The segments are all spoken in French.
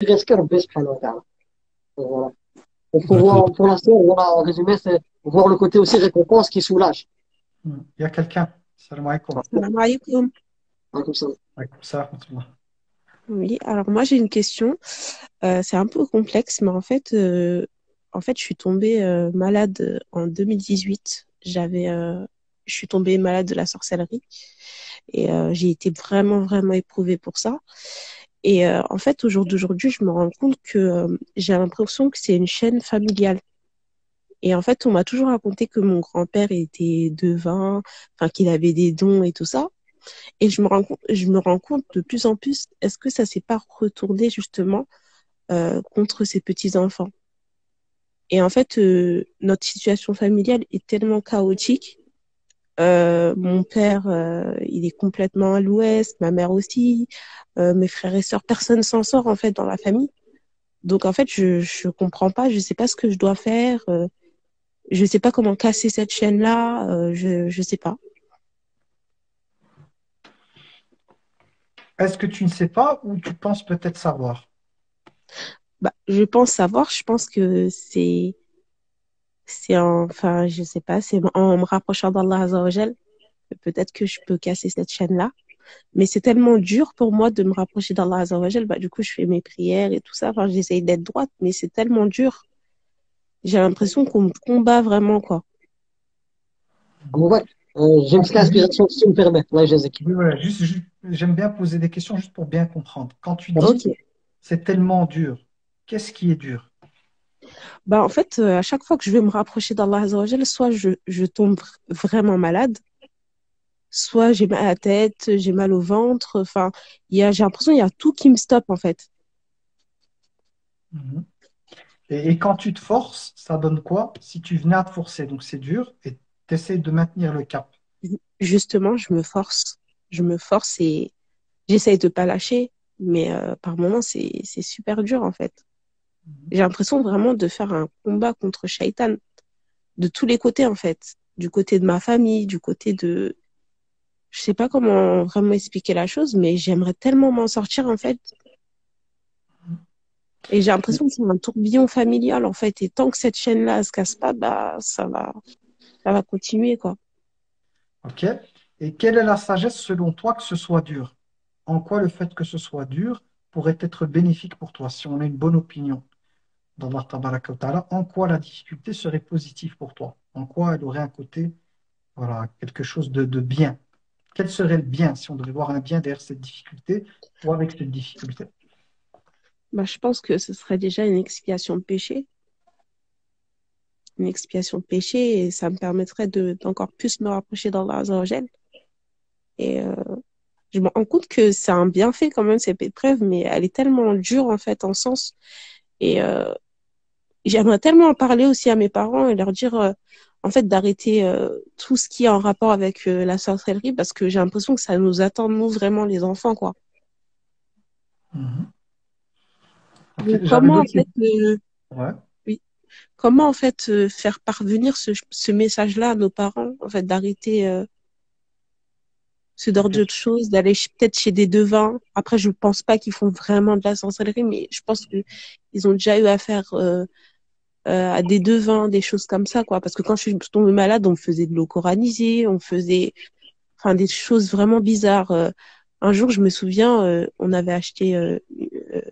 risque Rabbi subhanahu wa ta'ala. Donc, voilà. Donc, faut voir, pour l'instant, voilà, en résumé, c'est voir le côté aussi récompense qui soulage. Il y a quelqu'un. Salam alaikum. Salam alaikum. Hein, comme ça. Alaikum salam wa rahmatullah. Oui, alors moi j'ai une question. C'est un peu complexe, mais en fait, je suis tombée malade en 2018. Je suis tombée malade de la sorcellerie et j'ai été vraiment, vraiment éprouvée pour ça. Et en fait, au jour d'aujourd'hui, je me rends compte que j'ai l'impression que c'est une chaîne familiale. Et en fait, on m'a toujours raconté que mon grand-père était devin, enfin qu'il avait des dons et tout ça. Et je me rends compte de plus en plus, est-ce que ça s'est pas retourné justement contre ces petits-enfants? Et en fait, notre situation familiale est tellement chaotique. Mon père, il est complètement à l'ouest, ma mère aussi, mes frères et sœurs, personne s'en sort en fait dans la famille. Donc en fait, je comprends pas, je sais pas ce que je dois faire, je sais pas comment casser cette chaîne-là, je sais pas. Est-ce que tu ne sais pas ou tu penses peut-être savoir? Bah, je pense savoir, je pense que enfin, je sais pas, c'est en me rapprochant d'Allah Azza wa Jal, peut-être que je peux casser cette chaîne-là. Mais c'est tellement dur pour moi de me rapprocher d'Allah Azza wa Jal, bah, du coup, je fais mes prières et tout ça, enfin, j'essaye d'être droite, mais c'est tellement dur. J'ai l'impression qu'on me combat vraiment, quoi. En vrai, j'ai une petite inspiration, si tu me permets. Ouais, Jazek. Oui, voilà, j'aime bien poser des questions juste pour bien comprendre. Quand tu dis Ok. c'est tellement dur, qu'est-ce qui est dur? Bah, en fait, à chaque fois que je vais me rapprocher d'Allah Azza wa Jal, soit je tombe vraiment malade, soit j'ai mal à la tête, j'ai mal au ventre, enfin, j'ai l'impression qu'il y a tout qui me stoppe, en fait. Mhm. Et quand tu te forces, ça donne quoi? Si tu venais à te forcer, donc c'est dur, et tu essaies de maintenir le cap. Justement, je me force et j'essaye de pas lâcher, mais par moments, c'est super dur, en fait. Mhm. J'ai l'impression vraiment de faire un combat contre Shaitan, de tous les côtés, en fait. Du côté de ma famille, du côté de... Je sais pas comment vraiment expliquer la chose, mais j'aimerais tellement m'en sortir, en fait. Et j'ai l'impression que c'est un tourbillon familial, en fait. Et tant que cette chaîne-là, elle se casse pas, bah, ça va continuer, quoi. Ok? Et quelle est la sagesse selon toi que ce soit dur? En quoi le fait que ce soit dur pourrait être bénéfique pour toi, si on a une bonne opinion d'Allah Tabaraka wa Ta'ala, en quoi la difficulté serait positive pour toi? En quoi elle aurait un côté, voilà, quelque chose de bien? Quel serait le bien si on devait voir un bien derrière cette difficulté ou avec cette difficulté? Bah, je pense que ce serait déjà une expiation de péché. Une expiation de péché et ça me permettrait d'encore plus me rapprocher d'Allah Azza wa Jal. Et je me rends compte que c'est un bienfait quand même, cette épreuve, mais elle est tellement dure en fait en sens. Et j'aimerais tellement en parler aussi à mes parents et leur dire en fait d'arrêter tout ce qui est en rapport avec la sorcellerie parce que j'ai l'impression que ça nous attend, nous, vraiment, les enfants, quoi. Mhm. Ok, Donc, j'avais d'autres questions. Ouais. oui, comment en fait faire parvenir ce message-là à nos parents, en fait, d'arrêter ce genre Ok. de choses, d'aller peut-être chez des devins. Après, je pense pas qu'ils font vraiment de la sorcellerie, mais je pense que ils ont déjà eu affaire à des devins, des choses comme ça, quoi. Parce que quand je suis tombée malade, on me faisait de l'eau coranisée, on faisait, enfin, des choses vraiment bizarres. Un jour, je me souviens, on avait acheté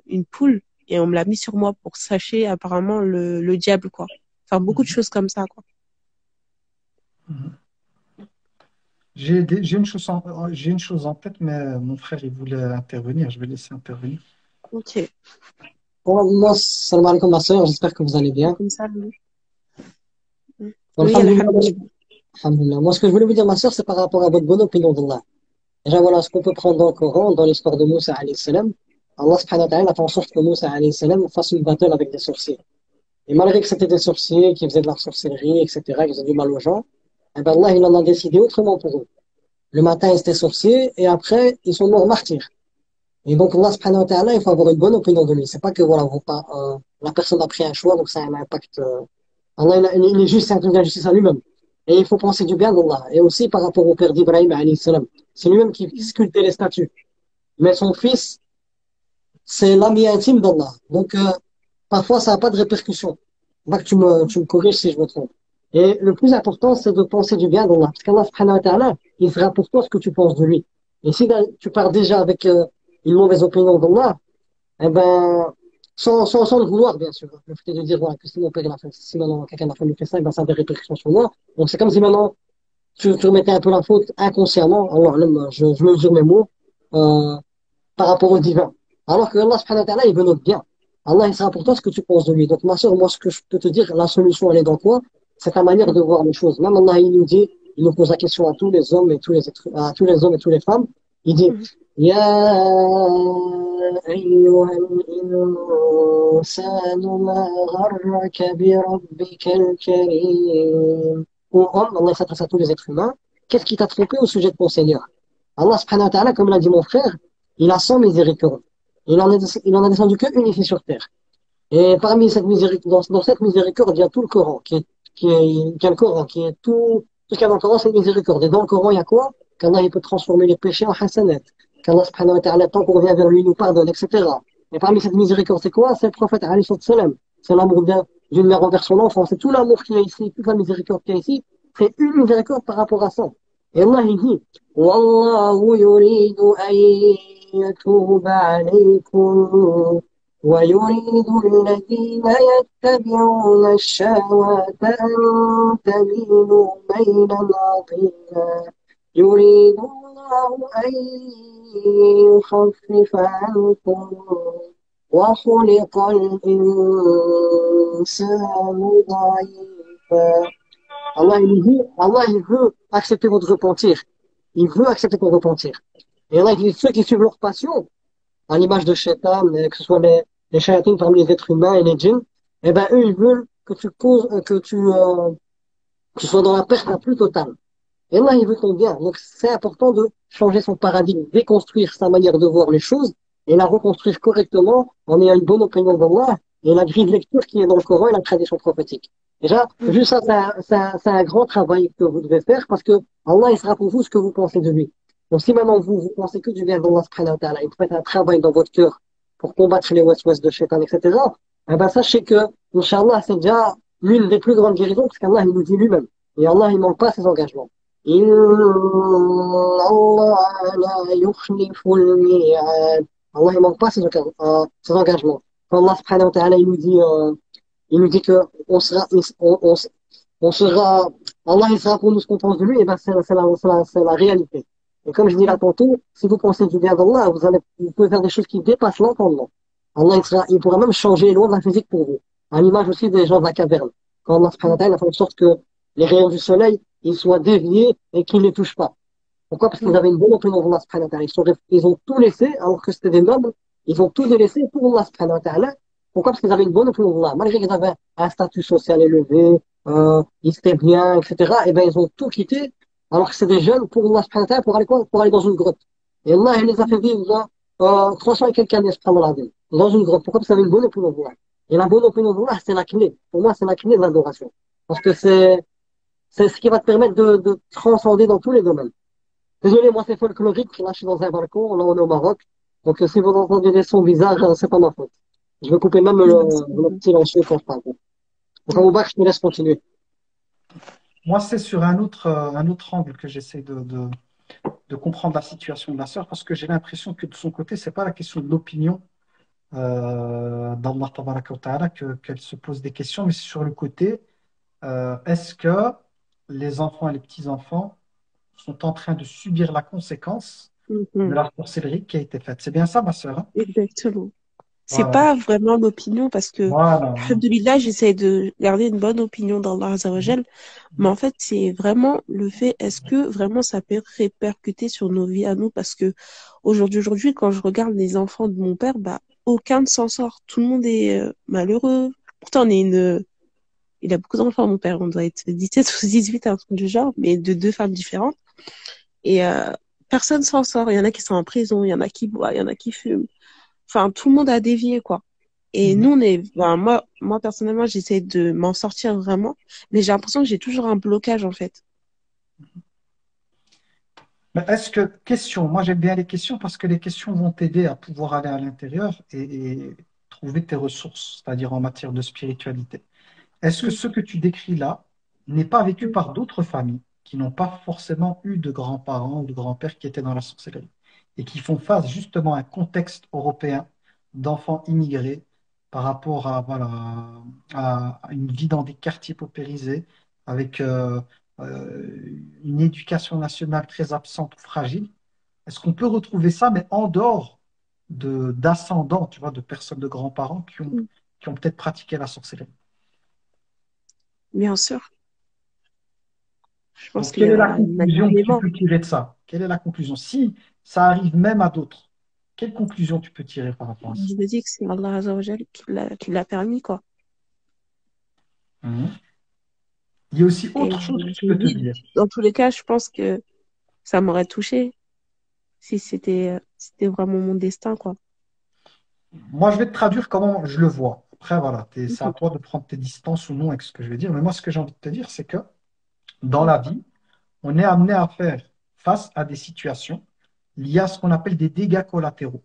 une poule et on me l'a mis sur moi pour sacher apparemment le diable, quoi. Enfin, beaucoup de Mhm. choses comme ça, quoi. Mhm. J'ai une chose en tête, mais mon frère, il voulait intervenir. Je vais laisser intervenir. Ok. Bon, moi, salam alaikum, ma sœur, j'espère que vous allez C'est bien. comme ça, oui. Oui, Alhamdulillah, alhamdulillah. alhamdulillah. Moi, ce que je voulais vous dire, ma sœur, c'est par rapport à votre bonne opinion d'Allah. Déjà, voilà, ce qu'on peut prendre dans le Coran, dans l'histoire de Moussa, alayhi salam. Allah, subhanahu wa ta'ala, a fait en sorte que Moussa, alayhi salam, fasse une battle avec des sorciers. Et malgré que c'était des sorciers qui faisaient de la sorcellerie, etc., qui faisaient du mal aux gens, eh ben Allah, il en a décidé autrement pour eux. Le matin, ils étaient sorciers, et après, ils sont morts martyrs. Et donc, Allah, subhanahu wa ta'ala, il faut avoir une bonne opinion de lui. C'est pas que, voilà, la personne a pris un choix, donc ça a un impact. Allah, il est juste, c'est un truc d'injustice à lui-même. Et il faut penser du bien d'Allah. Et aussi par rapport au père d'Ibrahim, alayhi salam. C'est lui-même qui sculptait les statues. Mais son fils, c'est l'ami intime d'Allah. Donc, parfois, ça n'a pas de répercussions. Là que tu me corriges si je me trompe. Et le plus important, c'est de penser du bien d'Allah. Parce qu'Allah, subhanahu wa ta'ala, il fera pour toi ce que tu penses de lui. Et si tu pars déjà avec une mauvaise opinion d'Allah, eh ben, sans le vouloir, bien sûr. Le fait de dire, voilà, que si mon père, il a fait, si maintenant quelqu'un m'a fait ça, eh ben, ça a des répercussions sur moi. Donc, c'est comme si maintenant, tu remettais un peu la faute inconsciemment. Alors là, moi, je mesure mes mots, euh, par rapport au divin. Alors que Allah, subhanahu wa ta'ala, il veut notre bien. Allah, il sera pour toi ce que tu penses de lui. Donc, ma soeur, moi, ce que je peux te dire, la solution, elle est dans quoi? C'est ta manière de voir les choses. Même Allah, il nous dit, il nous pose la question à tous les hommes et tous les êtres, à tous les hommes et toutes les femmes. Il dit, Mhm. يا أيها الإنسان ما غرك بربك الكريم. Ô homme, Allah s'adresse à tous les êtres humains. Qu'est-ce qui t'a trompé au sujet de ton Seigneur? Allah subhanahu wa ta'ala, comme l'a dit mon frère, il a 100 miséricordes. Il en a descendu qu'une ici sur terre. Et parmi cette miséricorde, dans cette miséricorde, il y a tout le Coran, qui est le Coran, qui est tout ce qu'il y a dans le Coran, c'est une miséricorde. Et dans le Coran, il y a quoi? Qu'Allah, il peut transformer les péchés en hasanat. Qu'Allah, subhanahu wa ta'ala, tant qu'on revient vers lui, il nous pardonne, etc. Et parmi cette miséricorde, c'est quoi? C'est le prophète, alayhi salam. C'est l'amour d'une mère envers son enfant. C'est tout l'amour qu'il y a ici, toute la miséricorde qu'il y a ici. C'est une miséricorde par rapport à ça. Et Allah, il dit, Wallahu yuridu an yatuba alaykum. ويريد الذين يتبعون الشهوات أن تميلوا ميلا عظيما يريد الله أن يخفف عنكم وخلق الإنسان ضعيفا. Allah, il veut accepter votre repentir. Il veut accepter ton repentir. Et Allah, il dit, ceux qui suivent leur passion, à l'image de Shaitan, que ce soit les shayatines parmi les êtres humains et les djinns, eh ben, eux, ils veulent que tu causes, que tu sois dans la perte la plus totale. Et là, il veut ton bien. Donc, c'est important de changer son paradigme, déconstruire sa manière de voir les choses et la reconstruire correctement en ayant une bonne opinion d'Allah et la grille de lecture qui est dans le Coran et la tradition prophétique. Déjà, Mhm. juste ça, c'est un grand travail que vous devez faire parce que Allah, il sera pour vous ce que vous pensez de lui. Donc, si maintenant vous pensez que du bien d'Allah subhanahu wa ta'ala et vous faites un travail dans votre cœur pour combattre les waswas de shaitan, etc., eh ben, sachez que, Inch'Allah, c'est déjà l'une des plus grandes guérisons parce qu'Allah, il nous dit lui-même. Et Allah, il manque pas ses engagements. إن الله لا يخلف الميعاد. Allah, il manque pas ses engagements. Quand Allah subhanahu wa ta'ala, il nous dit que on sera, Allah, il sera pour nous ce qu'on pense de lui, et ben, c'est la réalité. Et comme je dis là tantôt, si vous pensez du bien d'Allah, vous pouvez faire des choses qui dépassent l'entendement. Allah, il pourra même changer les lois de la physique pour vous. À l'image aussi des gens de la caverne. Quand Allah subhanahu wa ta'ala a fait en sorte que les rayons du soleil, ils soient déviés et qu'ils ne les touchent pas. Pourquoi? Parce qu'ils Mhm. avaient une bonne opinion d'Allah subhanahu wa ta'ala. Ils ont tout laissé, alors que c'était des nobles, ils ont tout délaissé pour Allah subhanahu wa ta'ala. Pourquoi? Parce qu'ils avaient une bonne opinion d'Allah. Malgré qu'ils avaient un statut social élevé, ils étaient bien, etc. Et ben, ils ont tout quitté, alors que c'est des jeunes pour Allah subhanahu wa ta'ala, pour aller quoi? Pour aller dans une grotte. Et Allah, il les a fait vivre là, 300 et quelques années, subhanallah, dans une grotte. Pourquoi? Parce qu'ils avaient une bonne opinion d'Allah. Et la bonne opinion d'Allah, c'est la clé. Pour moi, c'est la clé de l'adoration. Parce que c'est ce qui va te permettre de transcender dans tous les domaines. Désolé, moi c'est folklorique, là je suis dans un balcon, là on est au Maroc. Donc si vous entendez des sons bizarres, c'est pas ma faute. Je vais couper même Non, c'est pas le grave. silencieux quand je parle. Donc Mhm. au bac, je te laisse continuer. Moi, c'est sur un autre angle que j'essaie de comprendre la situation de la sœur, parce que j'ai l'impression que de son côté, c'est pas la question de l'opinion d'Allah Tabaraka wa Ta'ala qu'elle se pose des questions, mais c'est sur le côté, est-ce que les enfants et les petits-enfants sont en train de subir la conséquence de Mhm. la sorcellerie qui a été faite? C'est bien ça, ma sœur, hein? Exactement. C'est Voilà. pas vraiment l'opinion parce que, Voilà. alhamdoulilah, j'essaie de garder une bonne opinion d'Allah Azza wa Jal. Mais en fait, c'est vraiment le fait, est-ce que vraiment ça peut répercuter sur nos vies à nous? Parce que aujourd'hui, quand je regarde les enfants de mon père, bah, aucun ne s'en sort. Tout le monde est malheureux. Pourtant, il a beaucoup d'enfants, mon père. On doit être 17 ou 18, un truc du genre, mais de deux femmes différentes. Et personne s'en sort. Il y en a qui sont en prison, il y en a qui boivent, il y en a qui fument. Enfin, tout le monde a dévié, quoi. Et nous, Mhm. moi, personnellement, j'essaie de m'en sortir vraiment, mais j'ai l'impression que j'ai toujours un blocage, en fait. Mais est-ce que, question, moi j'aime bien les questions parce que les questions vont t'aider à pouvoir aller à l'intérieur et trouver tes ressources, c'est-à-dire en matière de spiritualité. Est-ce que Mm, ce que tu décris là n'est pas vécu mm. par d'autres familles qui n'ont pas forcément eu de grands-parents ou de grands-pères qui étaient dans la sorcellerie et qui font face justement à un contexte européen d'enfants immigrés par rapport à, voilà, à une vie dans des quartiers paupérisés avec une éducation nationale très absente ou fragile? Est-ce qu'on peut retrouver ça, mais en dehors d'ascendants, tu vois, de personnes, de grands-parents Mm. qui ont peut-être pratiqué la sorcellerie? Bien sûr, je pense Donc, qu'il y quelle est la en a conclusion que tu énormément. peux tirer de ça? Quelle est la conclusion? Si ça arrive même à d'autres, quelle conclusion tu peux tirer par rapport à ça? Je me dis que c'est Allah Azza wa Jal qui l'a permis, quoi. Mhm. Il y a aussi Et autre chose que je je me peux te dis, dire. dans tous les cas, je pense que ça m'aurait touché si c'était vraiment mon destin, quoi. Moi, je vais te traduire comment je le vois. Après, voilà, c'est à Ok. toi de prendre tes distances ou non avec ce que je vais dire. Mais moi, ce que j'ai envie de te dire, c'est que dans Mm, la vie, on est amené à faire face à des situations liées à ce qu'on appelle des dégâts collatéraux.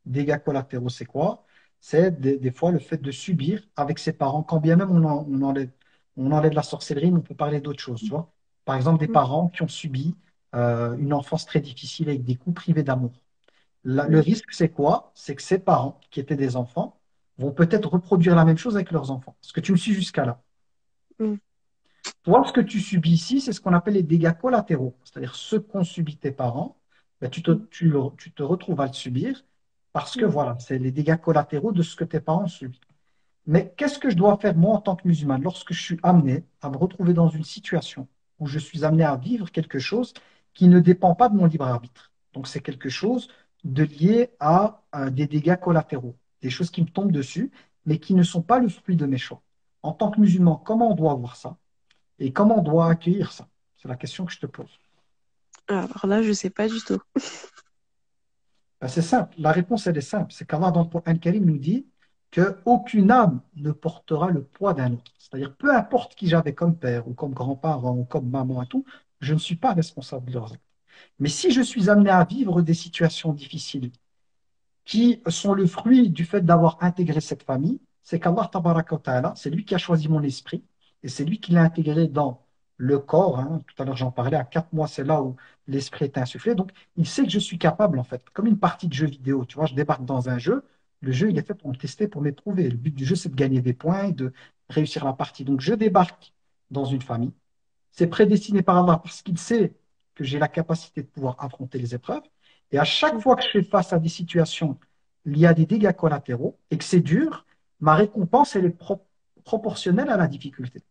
Dégâts collatéraux, c'est quoi? C'est des fois le fait de subir avec ses parents, quand bien même on enlève la sorcellerie, mais on peut parler d'autres choses, tu vois. Par exemple, des mm, parents qui ont subi une enfance très difficile avec des coups privés d'amour. Le mm, risque, c'est quoi? C'est que ces parents, qui étaient des enfants, vont peut-être reproduire la même chose avec leurs enfants. Est-ce que tu me suis jusqu'à là? mm, Toi, ce que tu subis ici, c'est ce qu'on appelle les dégâts collatéraux, c'est-à-dire ce qu'ont subi tes parents, ben, mm, tu te retrouves à le subir parce que mm, voilà, c'est les dégâts collatéraux de ce que tes parents ont subi. Mais qu'est-ce que je dois faire moi en tant que musulman lorsque je suis amené à me retrouver dans une situation où je suis amené à vivre quelque chose qui ne dépend pas de mon libre arbitre? Donc c'est quelque chose de lié à des dégâts collatéraux, des choses qui me tombent dessus, mais qui ne sont pas le fruit de mes choix. En tant que musulman, comment on doit voir ça? Et comment on doit accueillir ça? C'est la question que je te pose. Alors là, je sais pas du tout. Ben, c'est simple. La réponse, elle est simple. C'est qu'Allah, dans le Coran Karim, nous dit qu'aucune âme ne portera le poids d'un autre. C'est-à-dire, peu importe qui j'avais comme père ou comme grand-parent ou comme maman et tout, je ne suis pas responsable de leurs actes. Mais si je suis amené à vivre des situations difficiles qui sont le fruit du fait d'avoir intégré cette famille, c'est qu'Allah, tabaraka wa ta'ala, c'est lui qui a choisi mon esprit et c'est lui qui l'a intégré dans le corps. Hein. Tout à l'heure, j'en parlais, à 4 mois, c'est là où l'esprit est insufflé. Donc, il sait que je suis capable, en fait, comme une partie de jeu vidéo. Tu vois, je débarque dans un jeu, le jeu, il est fait pour me tester, pour m'éprouver. Le but du jeu, c'est de gagner des points et de réussir la partie. Donc, je débarque dans une famille. C'est prédestiné par Allah parce qu'il sait que j'ai la capacité de pouvoir affronter les épreuves. Et à chaque Mm, fois que je fais face à des situations liées à des dégâts collatéraux et que c'est dur, ma récompense, elle est proportionnelle à la difficulté.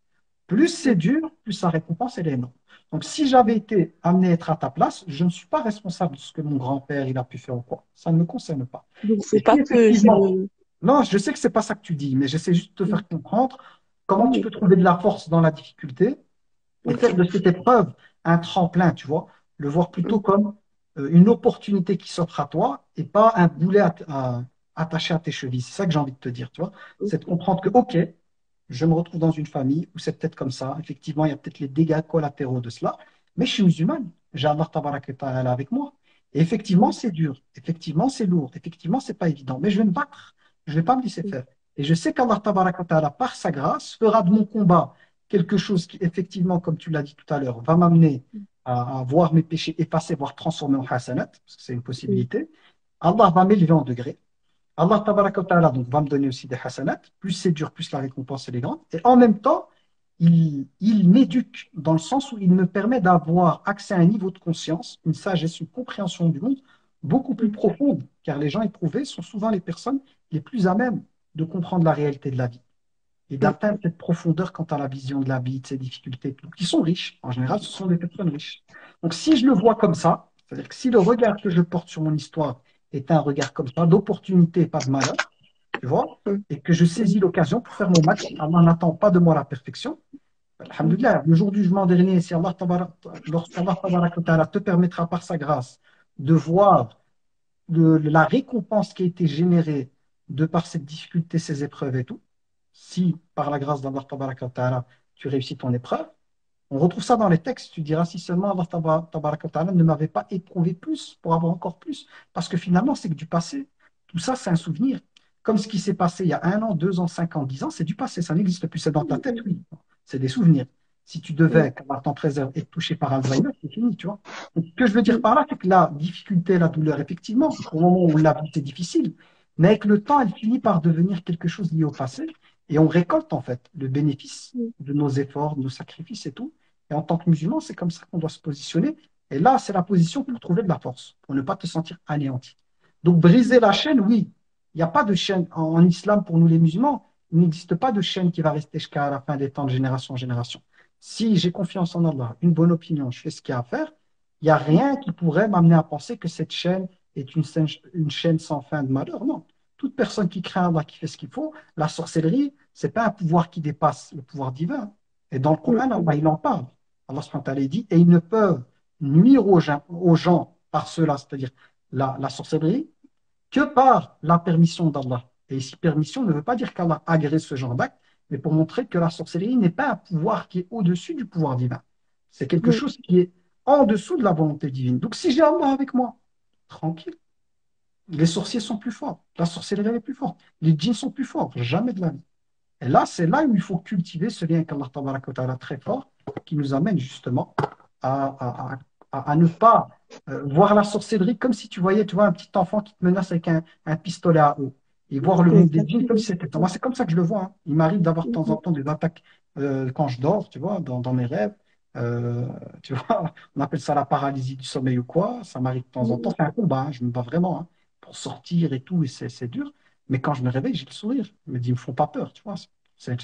Plus c'est mm. dur, plus sa récompense, elle est énorme. Donc, si j'avais été amené à être à ta place, je ne suis pas responsable de ce que mon grand-père il a pu faire ou quoi. Ça ne me concerne pas. Donc, Et faut si pas que effectivement, je... non, je sais que c'est pas ça que tu dis, mais j'essaie juste de te Mm, faire comprendre comment tu oui, peux trouver de la force dans la difficulté et ok. faire de cette épreuve un tremplin, tu vois, le voir plutôt Mm, comme une opportunité qui s'offre à toi et pas un boulet attaché à tes chevilles. C'est ça que j'ai envie de te dire, tu vois. C'est de ok. comprendre que, OK, je me retrouve dans une famille où c'est peut-être comme ça. Effectivement, il y a peut-être les dégâts collatéraux de cela, mais je suis musulmane. J'ai Allah tabarak wa ta'ala avec moi. Et effectivement, Mm, c'est dur. Effectivement, c'est lourd. Effectivement, c'est pas évident. Mais je vais me battre. Je vais pas me laisser mm, faire. Et je sais qu'Allah tabarak wa ta'ala, par sa grâce, fera de mon combat quelque chose qui, effectivement, comme tu l'as dit tout à l'heure, va m'amener à voir mes péchés effacés, voire transformés en hasanat, parce que c'est une mm, possibilité. Allah va m'élever en degrés. Allah tabaraka wa ta'ala, donc, va me donner aussi des hasanats. Plus c'est dur, plus la récompense elle est grande. Et en même temps, il m'éduque dans le sens où il me permet d'avoir accès à un niveau de conscience, une sagesse, une compréhension du monde beaucoup plus mm, profonde, car les gens éprouvés sont souvent les personnes les plus à même de comprendre la réalité de la vie et mm. d'atteindre cette profondeur quant à la vision de la vie, de ses difficultés, qui sont riches. En général, ce sont des personnes riches. Donc, si je le vois comme ça, c'est-à-dire que si le regard que je porte sur mon histoire est un regard comme ça, d'opportunité, pas de malheur, tu vois, Mm, et que je saisis l'occasion pour faire mon max, Allah n'attend pas de moi la perfection. mm, Alhamdulillah, le jour du jugement dernier, si lorsqu'Allah tabarak wa ta'ala te permettra par sa grâce de voir la récompense qui a été générée de par cette difficulté, ces épreuves et tout, si par la grâce d'Allah tabaraka wa ta'ala, tu réussis ton épreuve, On retrouve ça dans les textes. Tu diras si seulement Allah tabaraka wa ta'ala ne m'avait pas éprouvé plus pour avoir encore plus. Parce que finalement, c'est que du passé. Tout ça, c'est un souvenir. Comme ce qui s'est passé il y a 1 an, 2 ans, 5 ans, 10 ans, c'est du passé. Ça n'existe plus. C'est dans ta tête, oui. C'est des souvenirs. Si tu devais, qu'Allah t'en préserve, être touché par Alzheimer, c'est fini, tu vois. Donc, ce que je veux dire par là, c'est que la difficulté, la douleur, effectivement, au moment où la vie, c'est difficile, mais avec le temps, elle finit par devenir quelque chose lié au passé. Et on récolte, en fait, le bénéfice de nos efforts, de nos sacrifices et tout. Et en tant que musulman, c'est comme ça qu'on doit se positionner. Et là, c'est la position pour trouver de la force, pour ne pas te sentir anéanti. Donc, briser la chaîne, oui. Il n'y a pas de chaîne en islam pour nous les musulmans. Il n'existe pas de chaîne qui va rester jusqu'à la fin des temps, de génération en génération. Si j'ai confiance en Allah, une bonne opinion, je fais ce qu'il y a à faire, il n'y a rien qui pourrait m'amener à penser que cette chaîne est une chaîne sans fin de malheur. Non. Toute personne qui craint Allah, qui fait ce qu'il faut, la sorcellerie, c'est pas un pouvoir qui dépasse le pouvoir divin. Et dans le Coran, Allah, il en parle. Allah subhanahu wa ta'ala dit, et ils ne peuvent nuire aux gens par cela, c'est-à-dire la sorcellerie, que par la permission d'Allah. Et ici, permission ne veut pas dire qu'Allah agrée ce genre d'acte, mais pour montrer que la sorcellerie n'est pas un pouvoir qui est au-dessus du pouvoir divin. C'est quelque chose qui est en dessous de la volonté divine. Donc si j'ai Allah avec moi, tranquille. Les sorciers sont plus forts, la sorcellerie est plus forte, les djinns sont plus forts, jamais de la vie. Et là, c'est là où il faut cultiver ce lien qu'Allah tabaraka wa ta'ala très fort, qui nous amène justement à ne pas voir la sorcellerie comme si tu voyais, tu vois, un petit enfant qui te menace avec un pistolet à eau. Et voir le monde des djinns comme si c'était toi. Moi, c'est comme ça que je le vois, hein. Il m'arrive d'avoir de temps en temps des attaques quand je dors, tu vois, dans mes rêves. Euh, tu vois, on appelle ça la paralysie du sommeil ou quoi. Ça m'arrive de temps en temps. C'est un combat, hein. Je me bats vraiment, hein, pour sortir et tout, et c'est dur. Mais quand je me réveille, j'ai le sourire. Je me dis, ils me font pas peur, tu vois. Ça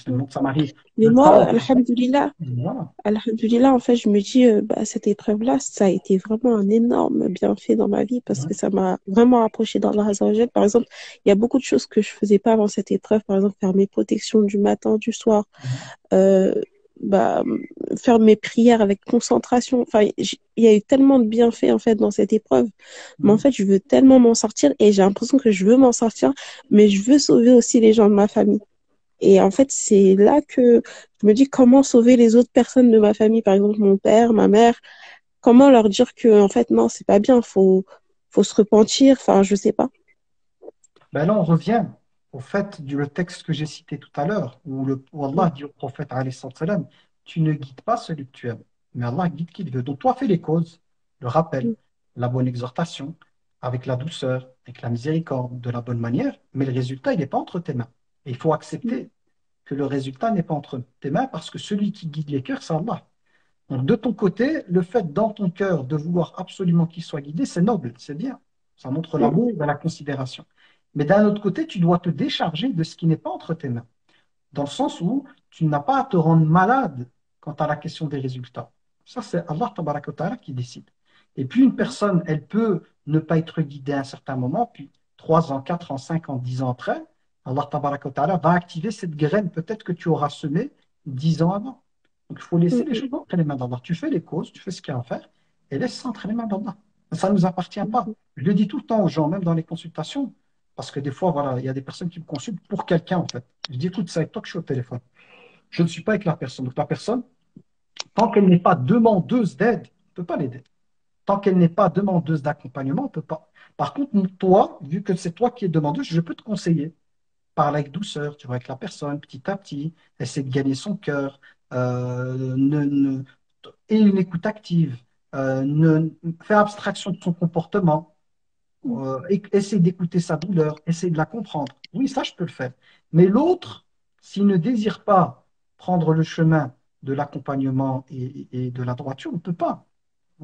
m'arrive Mais de moi, temps. alhamdoulilah, Voilà. alhamdoulilah, en fait, je me dis, bah, cette épreuve-là, ça a été vraiment un énorme bienfait dans ma vie parce Ouais. que ça m'a vraiment rapproché d'Allah Azza wa Jal. Par exemple, il y a beaucoup de choses que je faisais pas avant cette épreuve. Par exemple, faire mes protections du matin, du soir, euh, bah, faire mes prières avec concentration. Enfin, il y a eu tellement de bienfaits, en fait, dans cette épreuve. Mais en fait, je veux tellement m'en sortir et j'ai l'impression que je veux m'en sortir, mais je veux sauver aussi les gens de ma famille. Et en fait, c'est là que je me dis comment sauver les autres personnes de ma famille, par exemple mon père, ma mère, comment leur dire que en fait non, c'est pas bien, faut se repentir, enfin je sais pas. Ben là, on revient au fait du le texte que j'ai cité tout à l'heure, où Allah dit au prophète, alayhi salam, tu ne guides pas celui que tu aimes, mais Allah guide qui il veut. Donc, toi, fais les causes, le rappel, la bonne exhortation, avec la douceur, avec la miséricorde, de la bonne manière, mais le résultat, il n'est pas entre tes mains. Et il faut accepter que le résultat n'est pas entre tes mains parce que celui qui guide les cœurs, c'est Allah. Donc, de ton côté, le fait dans ton cœur de vouloir absolument qu'il soit guidé, c'est noble, c'est bien. Ça montre l'amour et la considération. Mais d'un autre côté, tu dois te décharger de ce qui n'est pas entre tes mains, dans le sens où tu n'as pas à te rendre malade quant à la question des résultats. Ça, c'est Allah tabaraka wa ta'ala qui décide. Et puis, une personne, elle peut ne pas être guidée à un certain moment, puis 3 ans, 4 ans, 5 ans, 10 ans après, Allah tabaraka wa ta'ala va activer cette graine peut-être que tu auras semée 10 ans avant. Donc, il faut laisser les choses entre les mains d'Allah. Tu fais les causes, tu fais ce qu'il y a à faire, et laisse ça entre les mains d'Allah. Ça ne nous appartient pas. Je le dis tout le temps aux gens, même dans les consultations, parce que des fois, voilà, il y a des personnes qui me consultent pour quelqu'un, en fait. Je dis, écoute, c'est avec toi que je suis au téléphone. Je ne suis pas avec la personne. Donc, la personne, tant qu'elle n'est pas demandeuse d'aide, on ne peut pas l'aider. Tant qu'elle n'est pas demandeuse d'accompagnement, on ne peut pas. Par contre, toi, vu que c'est toi qui es demandeuse, je peux te conseiller. Parle avec douceur, tu vois, avec la personne, petit à petit, essaie de gagner son cœur, et une écoute active, fais abstraction de son comportement, essaie d'écouter sa douleur, essaie de la comprendre. Oui, ça, je peux le faire. Mais l'autre, s'il ne désire pas prendre le chemin de l'accompagnement et de la droiture, on ne peut pas.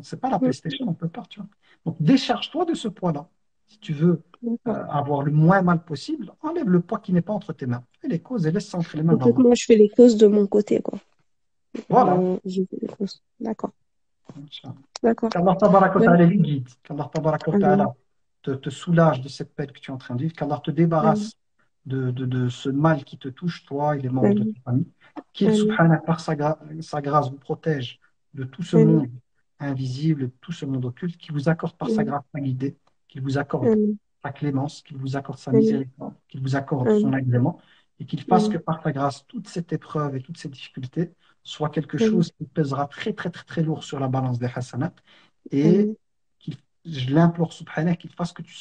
C'est pas la PlayStation, on ne peut pas, tu vois. Donc, décharge-toi de ce poids-là. Si tu veux avoir le moins mal possible, enlève le poids qui n'est pas entre tes mains. Fais les causes et laisse ça entre les mains En fait, d'Allah. moi je fais les causes de mon côté, quoi. Voilà. Je fais les causes. D'accord, Inch'Allah. d'accord. Qu'Allah tabaraka wa Ouais. ta'ala les guide. Qu'Allah tabaraka wa Amen. ta'ala te soulage de cette peine que tu es en train de vivre. Qu'Allah te Amen. débarrasse de ce mal qui te touche, toi et les membres de Amen. ta famille. Qu'il, Amen. subhanahu par sa grâce, vous protège de tout ce Amen. monde invisible, de tout ce monde occulte, qu'il vous accorde par sa Amen. grâce sa guidée, qu'il vous accorde Amen. sa clémence, qu'il vous accorde sa Amen. miséricorde, qu'il vous accorde son Amen. agrément et qu'il fasse que mm, par ta grâce, toute cette épreuve et toutes ces difficultés soient quelque mm, chose qui pèsera très, très, très, très lourd sur la balance des hasanats et mm, je l'implore, subhanah, qu'il fasse que tu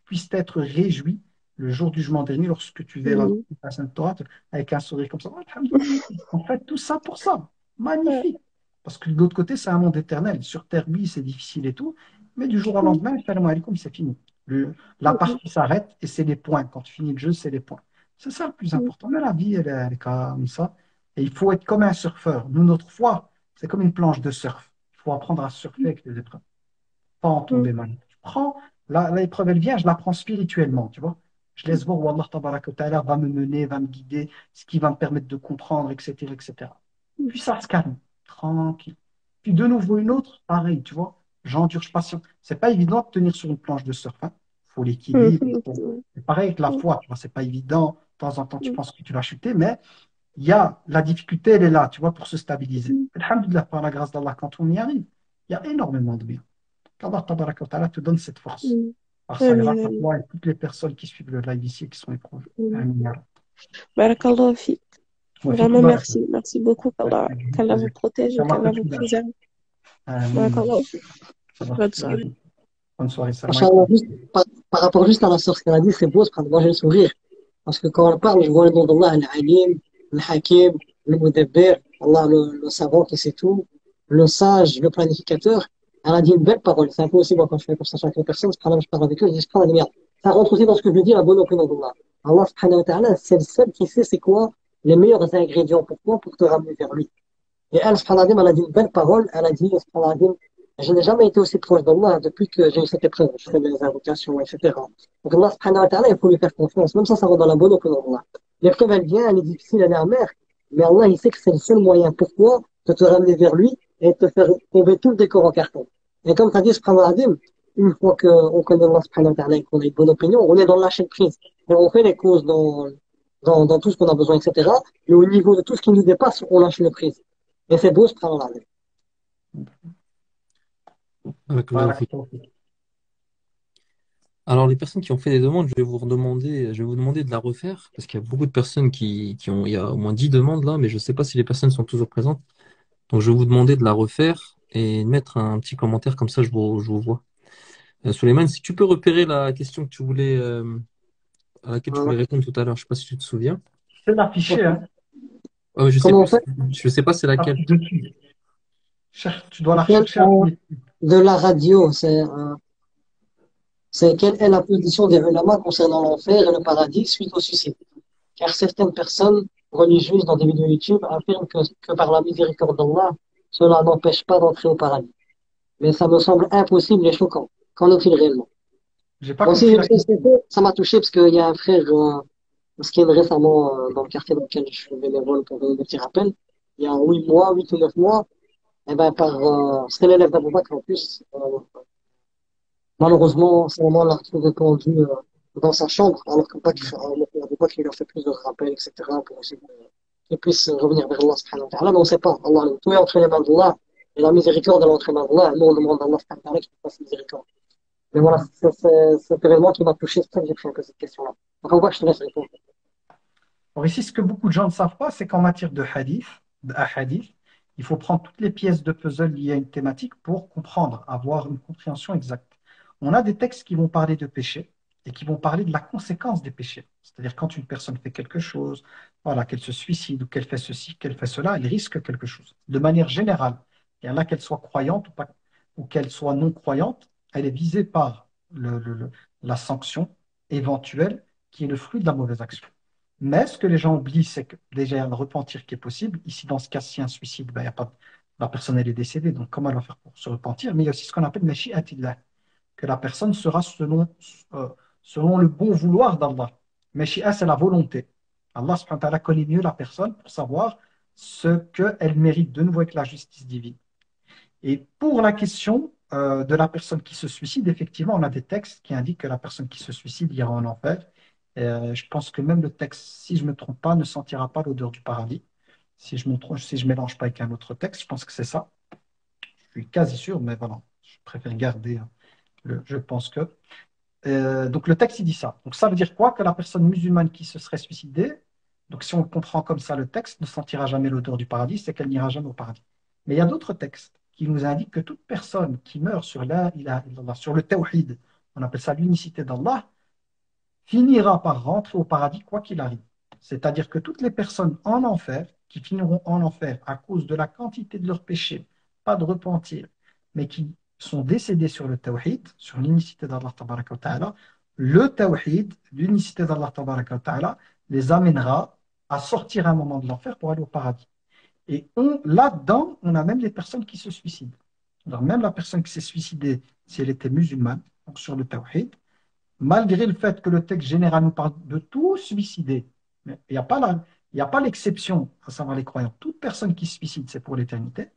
puisses être réjoui le jour du jugement dernier lorsque tu verras mm, ta sainte Torah avec un sourire comme ça. Oh, alhamdoulilah, en fait, tout ça pour ça. ouais, Magnifique. Parce que de l'autre côté, c'est un monde éternel. Sur Terre, oui, c'est difficile et tout, mais du jour au mm, lendemain, salam alaikum, c'est fini. La mm, partie s'arrête et c'est les points. Quand tu finis le jeu, c'est les points. C'est ça le plus mm, important. Mais la vie, elle est comme ça. Et il faut être comme un surfeur. Nous, notre foi, c'est comme une planche de surf. Il faut apprendre à surfer avec les épreuves, pas en mm, tomber mal. Je prends, l'épreuve, elle vient, je la prends spirituellement, tu vois. Je laisse voir où Allah tabaraka wa ta'ala va me mener, va me guider, ce qui va me permettre de comprendre, etc., etc. mm, Puis ça se calme, tranquille. Puis de nouveau une autre, pareil, tu vois. J'endure, je patiente. C'est pas évident de tenir sur une planche de surf, hein. Faut mm, l'équilibre. C'est pareil avec la mm, foi, tu vois. C'est pas évident. De temps en temps, tu mm, penses que tu vas chuter, mais il y a la difficulté, elle est là, tu vois, pour se stabiliser. mm. Alhamdulillah, par la grâce d'Allah, quand on y arrive, il y a énormément de bien. Qu'Allah tabaraka wa ta'ala te donne cette force. Mm. Par sa grâce Amin, à amin. toi et toutes les personnes qui suivent le live ici et qui sont éprouvées. Mm. Amin. Ya Rabbi. Barakallahu fi. Wa fikum Vraiment, barak. merci. Merci beaucoup. Avec grand Qu'Allah vous plaisir. protège et Qu'Allah te qu'Allah vous soulage. préserve. Amin. Barakallahu fi. Allah te Bonne soulage. soirée. Bonne soirée. Salam Inch'Allah, alaikum. juste par rapport juste à la source qu'elle a dit, c'est beau, moi j'ai le sourire. Parce que quand on parle, je vois le nom d'Allah, Al-Alim, Al-Hakim, le Mudabbir, Allah le savant qui sait tout, le sage, le planificateur. Elle a dit une belle parole. C'est un peu aussi, moi, quand je fais une conversation avec les personnes, je parle avec eux, je dis, subhanallah, merde. Ça rentre aussi dans ce que je veux dire, la bonne opinion d'Allah. Allah, subhanahu wa ta'ala, c'est le seul qui sait c'est quoi les meilleurs ingrédients pour toi, pour te ramener vers lui. Et elle, subhanallah, elle a dit une belle parole. Elle a dit, subhanallah, je n'ai jamais été aussi proche d'Allah depuis que j'ai eu cette épreuve. Je fais mes invocations, etc. Donc Allah, subhanahu wa ta'ala, il faut lui faire confiance. Même ça rentre dans la bonne opinion d'Allah. L'épreuve, elle vient, elle est difficile, elle est amère. Mais Allah, il sait que c'est le seul moyen pour toi de te ramener vers lui et de te faire tomber tout le décor en carton. Et comme tu as dit, subhanallah, une fois qu'on connaît Allah, subhanahu wa ta'ala, et qu'on a une bonne opinion, on est dans le lâcher prise. Et on fait les causes dans tout ce qu'on a besoin, etc. Et au niveau de tout ce qui nous dépasse, on lâche le prise. Et c'est beau, subhanallah. Barakallahu fik. Barakallahu fik. Alors, les personnes qui ont fait des demandes, je vais vous demander de la refaire, parce qu'il y a beaucoup de personnes qui ont, il y a au moins 10 demandes là, mais je ne sais pas si les personnes sont toujours présentes. Donc, je vais vous demander de la refaire et de mettre un petit commentaire, comme ça je vous vois. Souleymane, si tu peux repérer la question que tu voulais, à laquelle tu voulais répondre tout à l'heure, je ne sais pas si tu te souviens. C'est l'affiché, hein. Je sais Comment on plus, fait? je sais pas c'est laquelle. Appuie dessus. Tu dois la Quelle rechercher, appuyer dessus. de la radio, c'est quelle est la position des ulama concernant l'enfer et le paradis suite au suicide? Car certaines personnes religieuses dans des vidéos YouTube affirment que par la miséricorde d'Allah, cela n'empêche pas d'entrer au paradis. Mais ça me semble impossible et choquant. Qu'en est-il réellement? J'ai pas Moi aussi, compris la question. ça m'a touché parce qu'il y a un frère, ce qui est récemment dans le quartier dans lequel je suis bénévole pour donner des petits rappels. Il y a 8 mois, 8 ou 9 mois, eh ben, c'était l'élève d'Abou Bakr en plus. Malheureusement, c'est moment l'a retrouvé pendu dans sa chambre, alors que Bakr, Abou Bakr, il a fait plusieurs rappels, etc., pour essayer qu'il puisse revenir vers Allah, subhanahu wa ta'ala. Mais on ne sait pas. Allah, tout est entre les mains d'Allah, et la miséricorde est entre les mains d'Allah. Nous, on demande à Allah, subhanahu wa ta'ala, qu'il fasse miséricorde. Mais voilà, c'est cet événement qui m'a touché, c'est pour ça que j'ai pris un peu cette question-là. Donc, on voit que je te laisse répondre. Alors ici, ce que beaucoup de gens ne savent pas, c'est qu'en matière de hadith, hadith, il faut prendre toutes les pièces de puzzle liées à une thématique pour comprendre, avoir une compréhension exacte. On a des textes qui vont parler de péché et qui vont parler de la conséquence des péchés. C'est-à-dire quand une personne fait quelque chose, voilà, qu'elle se suicide ou qu'elle fait ceci, qu'elle fait cela, elle risque quelque chose. De manière générale, il y en a qu'elle soit croyante ou pas, ou qu'elle soit non croyante, elle est visée par la sanction éventuelle qui est le fruit de la mauvaise action. Mais ce que les gens oublient, c'est que déjà, il y a le repentir qui est possible. Ici, dans ce cas-ci, un suicide, ben, il y a pas, la personne elle est décédée, donc comment elle va faire pour se repentir? Mais il y a aussi ce qu'on appelle Mashi'atillah, que la personne sera euh, selon le bon vouloir d'Allah. Mashi'a, c'est la volonté. Allah subhanahu wa ta'ala connaît mieux la personne pour savoir ce qu'elle mérite de nouveau avec la justice divine. Et pour la question de la personne qui se suicide, effectivement, on a des textes qui indiquent que la personne qui se suicide ira en enfer. Je pense que même le texte, si je ne me trompe pas, ne sentira pas l'odeur du paradis. Si je me trompe, si je mélange pas avec un autre texte, je pense que c'est ça. Je suis quasi sûr, mais voilà, je préfère garder je pense que. Donc le texte, il dit ça. Donc ça veut dire quoi? Que la personne musulmane qui se serait suicidée, Donc si on comprend comme ça le texte, ne sentira jamais l'odeur du paradis, c'est qu'elle n'ira jamais au paradis. Mais il y a d'autres textes qui nous indiquent que toute personne qui meurt sur la ilaha illallah, sur le tawhid, on appelle ça l'unicité d'Allah, finira par rentrer au paradis quoi qu'il arrive. C'est-à-dire que toutes les personnes en enfer, qui finiront en enfer à cause de la quantité de leurs péchés, pas de repentir, mais qui sont décédés sur le tawhid, sur l'unicité d'Allah tabaraka wa ta'ala, le tawhid, l'unicité d'Allah tabaraka wa ta'ala, les amènera à sortir un moment de l'enfer pour aller au paradis. Et là-dedans, on a même les personnes qui se suicident. Alors même la personne qui s'est suicidée, si elle était musulmane, donc sur le tawhid, malgré le fait que le texte général nous parle de tout suicider, mais il n'y a pas l'exception, à savoir les croyants. Toute personne qui se suicide, c'est pour l'éternité,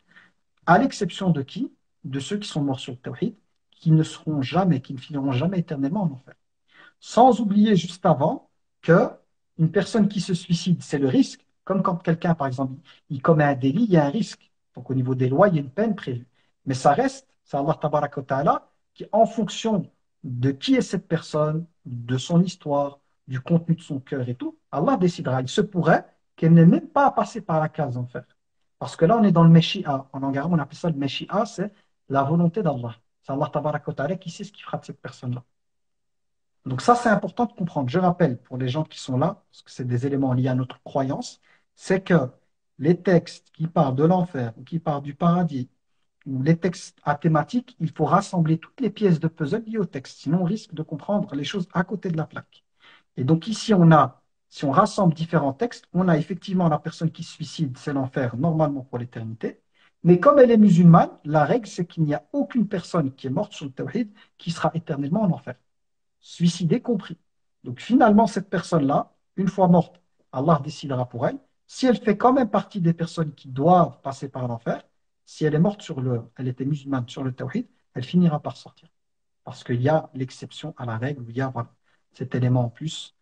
à l'exception de qui? De ceux qui sont morts sur le tawhid, qui ne seront jamais, qui ne finiront jamais éternellement en enfer. Sans oublier juste avant que une personne qui se suicide, c'est le risque, comme quand quelqu'un, par exemple, il commet un délit, il y a un risque. Donc au niveau des lois, il y a une peine prévue. Mais ça reste, c'est Allah tabaraka wa ta'ala qui, en fonction de qui est cette personne, de son histoire, du contenu de son cœur et tout, Allah décidera. Il se pourrait qu'elle n'ait même pas à passer par la case enfer. Parce que là, on est dans le Meshi'a. En arabe, on appelle ça le Meshi'a, c'est la volonté d'Allah. C'est Allah tabaraka wa ta'ala qui sait ce qui fera de cette personne-là. Donc ça, c'est important de comprendre. Je rappelle pour les gens qui sont là, parce que c'est des éléments liés à notre croyance, c'est que les textes qui parlent de l'enfer ou qui parlent du paradis ou les textes athématiques, il faut rassembler toutes les pièces de puzzle liées au texte. Sinon, on risque de comprendre les choses à côté de la plaque. Et donc ici, si on rassemble différents textes, on a effectivement la personne qui se suicide, c'est l'enfer normalement pour l'éternité. Mais comme elle est musulmane, la règle, c'est qu'il n'y a aucune personne qui est morte sur le tawhid qui sera éternellement en enfer, suicidé compris. Donc finalement, cette personne-là, une fois morte, Allah décidera pour elle. Si elle fait quand même partie des personnes qui doivent passer par l'enfer, si elle est morte elle était musulmane sur le tawhid, elle finira par sortir. Parce qu'il y a l'exception à la règle, où il y a voilà, cet élément en plus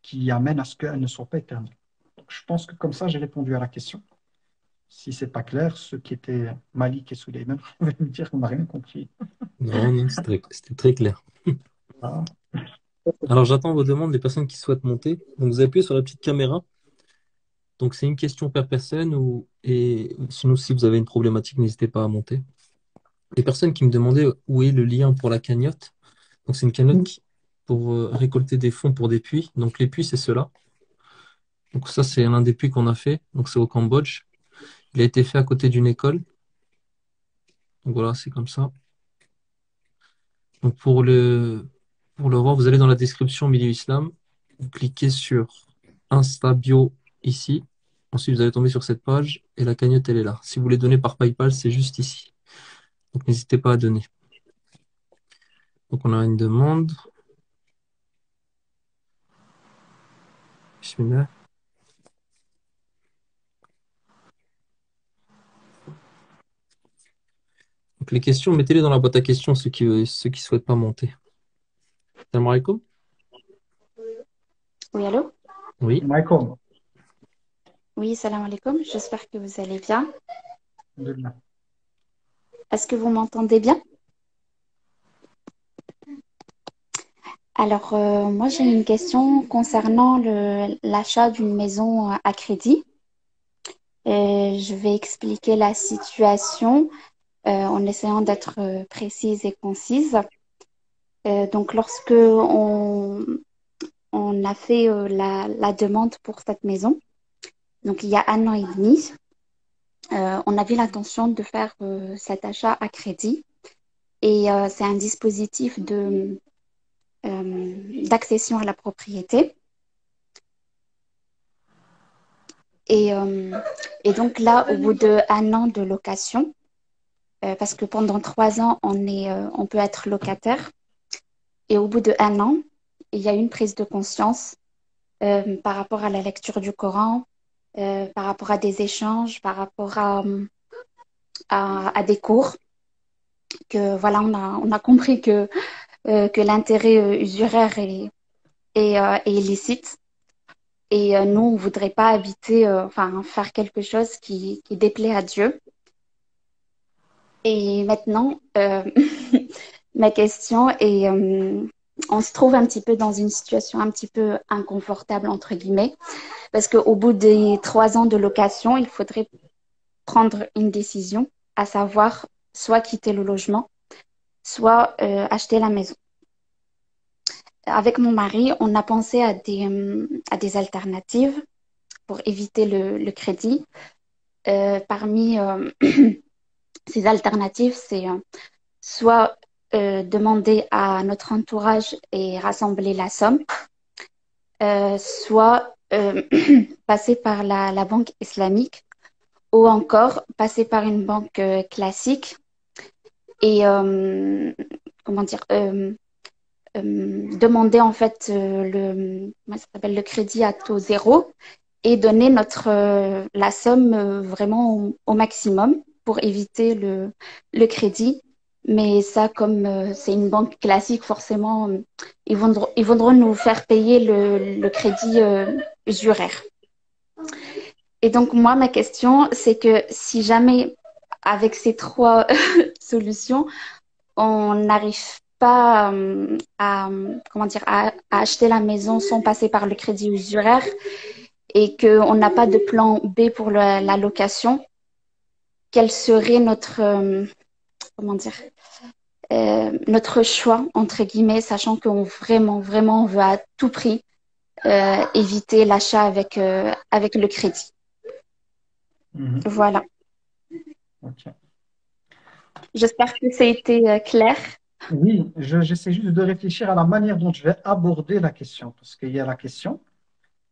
qui amène à ce qu'elle ne soit pas éternelle. Donc, je pense que comme ça, j'ai répondu à la question. Si c'est pas clair, ceux qui étaient Malik et Souleymane pouvaient me dire qu'on n'a rien compris. Non, non, c'était très clair. Voilà. Alors, j'attends vos demandes, les personnes qui souhaitent monter. Donc, vous appuyez sur la petite caméra. Donc, c'est une question per personne et sinon, si vous avez une problématique, n'hésitez pas à monter. Les personnes qui me demandaient où est le lien pour la cagnotte. Donc, c'est une cagnotte pour récolter des fonds pour des puits. Donc, les puits, c'est ceux-là. Donc, ça, c'est l'un des puits qu'on a fait. Donc, c'est au Cambodge. Il a été fait à côté d'une école. Donc, voilà, c'est comme ça. Donc, pour le voir, vous allez dans la description Milieu Islam. Vous cliquez sur Insta Bio ici. Ensuite, vous allez tomber sur cette page et la cagnotte, elle est là. Si vous voulez donner par PayPal, c'est juste ici. Donc, n'hésitez pas à donner. Donc, on a une demande. Bismillah. Donc, les questions, mettez-les dans la boîte à questions, ceux qui souhaitent pas monter. Salam alaikum. Oui, allô? Oui. Michael, Oui, salam alaikum. J'espère que vous allez bien. alhamdulillah. Est-ce que vous m'entendez bien? Alors, moi, j'ai une question concernant l'achat d'une maison à crédit. Et je vais expliquer la situation en essayant d'être précise et concise. Donc, lorsque on a fait la demande pour cette maison, donc il y a 1 an et demi, on avait l'intention de faire cet achat à crédit. Et c'est un dispositif d'accession à la propriété. Et, euh, et donc là, au bout d'1 an de location, parce que pendant 3 ans, on peut être locataire, et au bout d'1 an, il y a une prise de conscience par rapport à la lecture du Coran, par rapport à des échanges, par rapport à des cours, que voilà, on a compris que l'intérêt usuraire est illicite. Et nous, on ne voudrait pas habiter, enfin, faire quelque chose qui déplaît à Dieu. Et maintenant, ma question est on se trouve un petit peu dans une situation un petit peu inconfortable, entre guillemets, parce qu'au bout des 3 ans de location, il faudrait prendre une décision, à savoir soit quitter le logement, soit acheter la maison. Avec mon mari, on a pensé à des alternatives pour éviter le crédit. Parmi ces alternatives, c'est soit demander à notre entourage et rassembler la somme, soit passer par la banque islamique ou encore passer par une banque classique et comment dire demander en fait comment ça s'appelle, le crédit à taux zéro et donner la somme vraiment au maximum pour éviter le crédit. Mais ça, comme c'est une banque classique, forcément, ils voudront nous faire payer le crédit usuraire. Et donc, moi, ma question, c'est que si jamais, avec ces trois solutions, on n'arrive pas comment dire, à acheter la maison sans passer par le crédit usuraire et qu'on n'a pas de plan B pour la location, quel serait comment dire, notre choix, entre guillemets, sachant qu'on vraiment, on veut à tout prix éviter l'achat avec le crédit. Voilà. Ok. J'espère que ça a été clair. Oui, j'essaie juste de réfléchir à la manière dont je vais aborder la question, parce qu'il y a la question,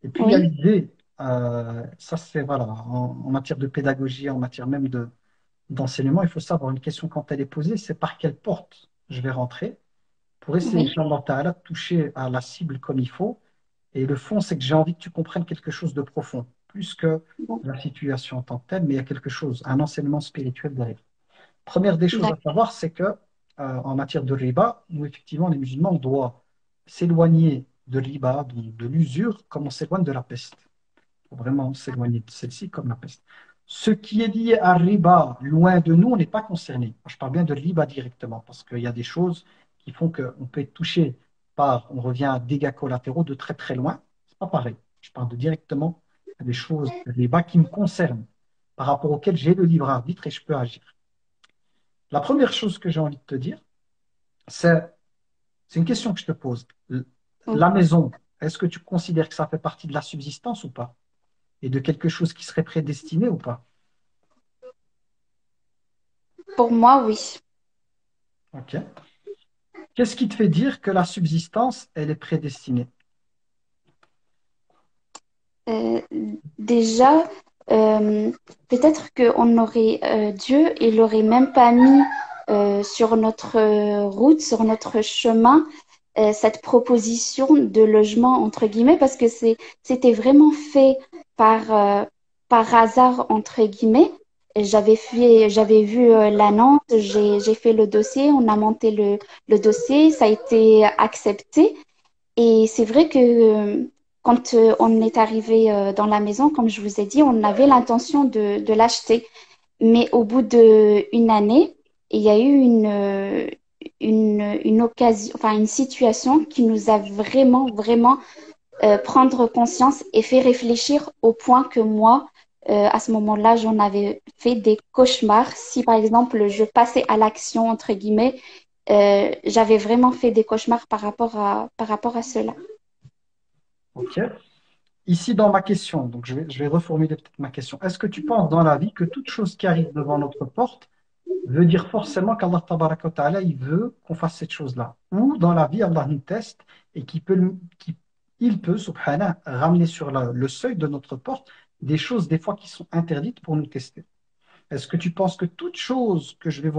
et puis il y a Oui, l'idée. Ça, c'est voilà, en matière de pédagogie, en matière même d'enseignement, il faut savoir une question quand elle est posée, c'est par quelle porte je vais rentrer pour essayer, oui, Inch'Allah Ta'ala, de toucher à la cible comme il faut. Et le fond, c'est que j'ai envie que tu comprennes quelque chose de profond, plus que bon, la situation en tant que telle, mais il y a quelque chose, un enseignement spirituel derrière. Première des choses à d'accord. savoir, c'est que en matière de riba, nous, effectivement, les musulmans, on doit s'éloigner de riba, de l'usure, comme on s'éloigne de la peste. Il faut vraiment s'éloigner de celle-ci comme la peste. Ce qui est lié à riba, loin de nous, on n'est pas concerné. Je parle bien de riba directement, parce qu'il y a des choses qui font qu'on peut être touché par, on revient à dégâts collatéraux de très très loin. C'est pas pareil. Je parle de directement à des choses, de riba qui me concernent, par rapport auxquelles j'ai le libre arbitre et je peux agir. La première chose que j'ai envie de te dire, c'est c'est une question que je te pose. Oui. La maison, est-ce que tu considères que ça fait partie de la subsistance ou pas? Et de quelque chose qui serait prédestiné ou pas? Pour moi, oui. Ok. Qu'est-ce qui te fait dire que la subsistance, elle est prédestinée? Euh, déjà, euh, peut-être qu'on aurait Dieu, il l'aurait même pas mis sur notre route, sur notre chemin, cette proposition de logement entre guillemets, parce que c'était vraiment fait par par hasard entre guillemets. Et j'avais vu l'annonce, j'ai fait le dossier, on a monté le dossier, ça a été accepté. Et c'est vrai que quand on est arrivé dans la maison, comme je vous ai dit, on avait l'intention de l'acheter. Mais au bout d'une année, il y a eu une occasion, enfin une situation qui nous a vraiment prendre conscience et fait réfléchir au point que moi, à ce moment-là, j'en avais fait des cauchemars. Si par exemple je passais à l'action, entre guillemets, j'avais vraiment fait des cauchemars par rapport à cela. Ok. Ici, dans ma question, donc je vais reformuler peut-être ma question. Est-ce que tu penses dans la vie que toute chose qui arrive devant notre porte veut dire forcément qu'Allah Tabaraka wa Ta'ala, il veut qu'on fasse cette chose-là? Ou dans la vie, Allah nous teste et il peut, subhanah, ramener sur le seuil de notre porte des choses, des fois, qui sont interdites pour nous tester. Est-ce que tu penses que toute chose que je vais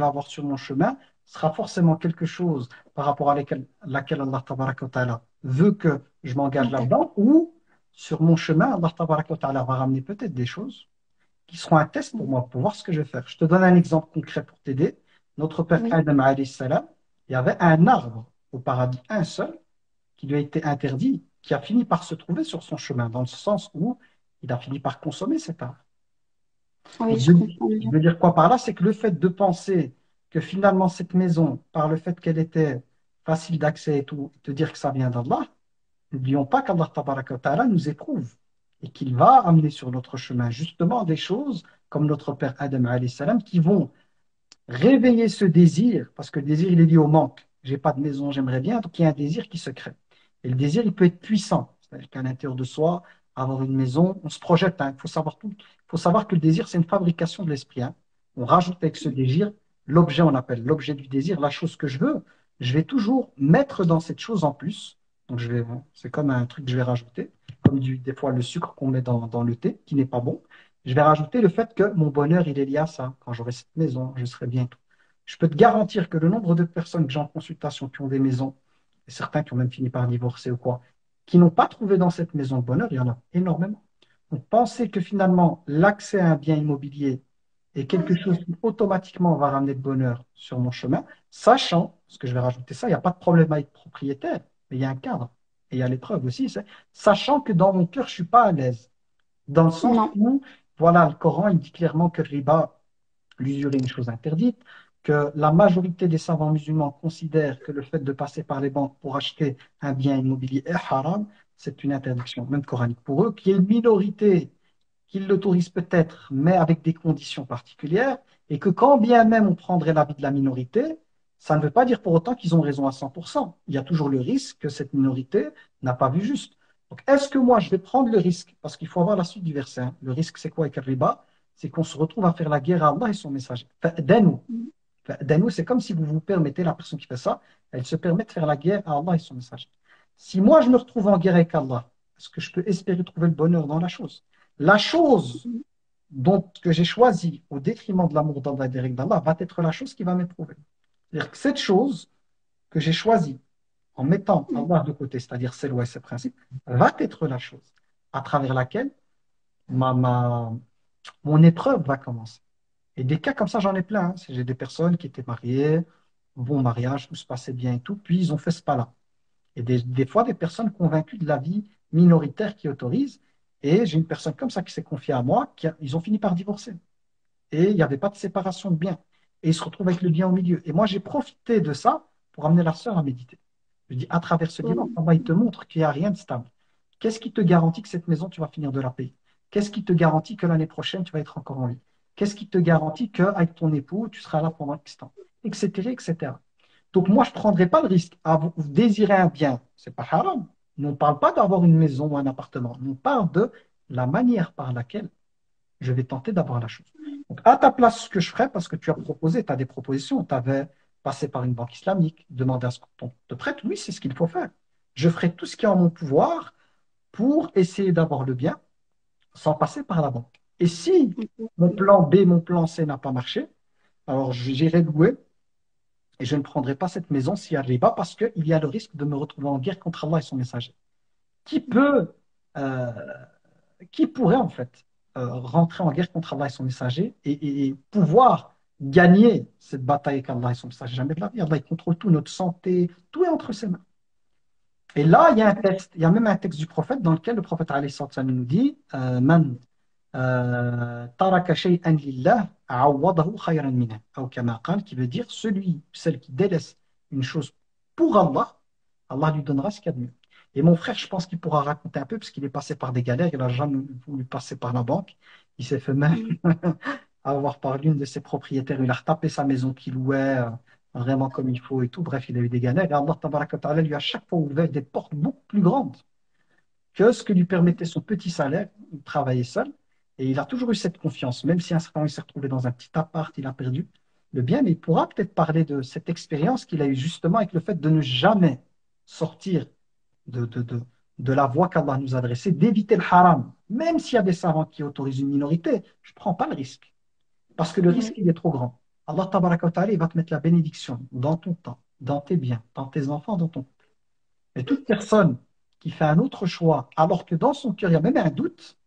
avoir sur mon chemin sera forcément quelque chose par rapport à laquelle Allah Tabaraka wa Ta'ala veut que je m'engage là-dedans, ou sur mon chemin, Allah Tabaraka wa Ta'ala va ramener peut-être des choses qui seront un test pour moi, pour voir ce que je vais faire. Je te donne un exemple concret pour t'aider. Notre père Oui, Adam, alayhi salam, il y avait un arbre au paradis, un seul, qui lui a été interdit, qui a fini par se trouver sur son chemin, dans le sens où il a fini par consommer cet arbre. oui, Donc, je comprends je bien. veux dire quoi par là, c'est que le fait de penser que finalement cette maison, par le fait qu'elle était facile d'accès et tout, te dire que ça vient d'Allah, n'oublions pas qu'Allah tabaraka wa ta'ala nous éprouve et qu'il va amener sur notre chemin justement des choses comme notre père Adam alayhi salam qui vont réveiller ce désir, parce que le désir, il est lié au manque. J'ai pas de maison, j'aimerais bien, donc il y a un désir qui se crée. Et le désir, il peut être puissant, c'est-à-dire qu'à l'intérieur de soi, avoir une maison, on se projette, hein. Il faut savoir tout. Il faut savoir que le désir, c'est une fabrication de l'esprit, hein. On rajoute avec ce désir l'objet, on appelle l'objet du désir, la chose que je veux. Je vais toujours mettre dans cette chose en plus. Donc c'est comme un truc que je vais rajouter, comme des fois le sucre qu'on met dans le thé, qui n'est pas bon. Je vais rajouter le fait que mon bonheur, il est lié à ça. Quand j'aurai cette maison, je serai bien tout. Je peux te garantir que le nombre de personnes que j'ai en consultation qui ont des maisons, et certains qui ont même fini par divorcer ou quoi, qui n'ont pas trouvé dans cette maison le bonheur, il y en a énormément. Donc, penser que finalement, l'accès à un bien immobilier est quelque chose qui automatiquement va ramener le bonheur sur mon chemin, sachant, parce que je vais rajouter ça, il n'y a pas de problème à être propriétaire, mais il y a un cadre. Et il y a l'épreuve aussi, sachant que dans mon cœur, je ne suis pas à l'aise. Dans le sens Non, où, voilà, le Coran, il dit clairement que le riba, l'usure est une chose interdite, que la majorité des savants musulmans considèrent que le fait de passer par les banques pour acheter un bien immobilier est haram, c'est une interdiction, même coranique pour eux, qu'il y ait une minorité qui l'autorise peut-être, mais avec des conditions particulières, et que quand bien même on prendrait l'avis de la minorité, ça ne veut pas dire pour autant qu'ils ont raison à 100%. Il y a toujours le risque que cette minorité n'a pas vu juste. Donc, est-ce que moi, je vais prendre le risque? Parce qu'il faut avoir la suite du verset, hein. Le risque, c'est quoi avec le riba? C'est qu'on se retrouve à faire la guerre à Allah et son messager. Fa'danu. Fa'danu, c'est comme si vous vous permettez, la personne qui fait ça, elle se permet de faire la guerre à Allah et son messager. Si moi, je me retrouve en guerre avec Allah, est-ce que je peux espérer trouver le bonheur dans la chose? La chose que j'ai choisie au détriment de l'amour d'Allah et des règles d'Allah va être la chose qui va m'éprouver. C'est-à-dire que cette chose que j'ai choisie en mettant Allah de côté, c'est-à-dire ses lois et ses principes, va être la chose à travers laquelle ma, ma- mon épreuve va commencer. Et des cas comme ça, j'en ai plein, hein. J'ai des personnes qui étaient mariées, bon mariage, tout se passait bien et tout, puis ils ont fait ce pas-là. Et des fois, des personnes convaincues de la vie minoritaire qui autorise. Et j'ai une personne comme ça qui s'est confiée à moi, ils ont fini par divorcer. Et il n'y avait pas de séparation de biens. Et ils se retrouvent avec le bien au milieu. Et moi, j'ai profité de ça pour amener la sœur à méditer. Je dis, à travers ce divorce, Allah, il te montre qu'il n'y a rien de stable. Qu'est-ce qui te garantit que cette maison, tu vas finir de la payer? Qu'est-ce qui te garantit que l'année prochaine, tu vas être encore en vie? Qu'est-ce qui te garantit qu'avec ton époux, tu seras là pendant X temps? Etc., etc. Donc, moi, je ne prendrai pas le risque. À vous désirer un bien, c'est pas haram. On ne parle pas d'avoir une maison ou un appartement. On parle de la manière par laquelle je vais tenter d'avoir la chose. Donc, à ta place, ce que je ferais, parce que tu as proposé, tu as des propositions, tu avais passé par une banque islamique, demandé à ce qu'on te prête, oui, c'est ce qu'il faut faire. Je ferai tout ce qui est en mon pouvoir pour essayer d'avoir le bien sans passer par la banque. Et si mon plan B, mon plan C n'a pas marché, alors j'irai louer et je ne prendrai pas cette maison s'il y a le riba parce qu'il y a le risque de me retrouver en guerre contre Allah et son messager. Qui peut, euh, qui pourrait en fait rentrer en guerre contre Allah et son messager et pouvoir gagner cette bataille avec Allah et son messager? Jamais de la vie. Allah il contrôle tout, notre santé, tout est entre ses mains. Et là, il y a un texte, il y a même un texte du prophète dans lequel le prophète alayhi salatu wa sallam, nous dit Man taraka shay'an lillah awadahu khayran minhu. Ou kama qal, qui veut dire celle qui délaisse une chose pour Allah, Allah lui donnera ce qu'il y a de mieux. Et mon frère, je pense qu'il pourra raconter un peu, parce qu'il est passé par des galères, il n'a jamais voulu passer par la banque. Il s'est fait même avoir par l'une de ses propriétaires, il a retapé sa maison qu'il louait vraiment comme il faut et tout. Bref, il a eu des galères. Et Allah tabaraka wa ta'ala, lui a chaque fois ouvert des portes beaucoup plus grandes que ce que lui permettait son petit salaire. Il travaillait seul. Et il a toujours eu cette confiance, même si à un certain moment, il s'est retrouvé dans un petit appart, il a perdu le bien, mais il pourra peut-être parler de cette expérience qu'il a eue justement avec le fait de ne jamais sortir de, de, de, de la voie qu'Allah nous a adressée, d'éviter le haram. Même s'il y a des savants qui autorisent une minorité, je ne prends pas le risque. Parce que le risque, il est trop grand. Allah tabaraka wa ta'ala, il va te mettre la bénédiction dans ton temps, dans tes biens, dans tes enfants, dans ton... Et toute personne qui fait un autre choix, alors que dans son cœur, il y a même un doute,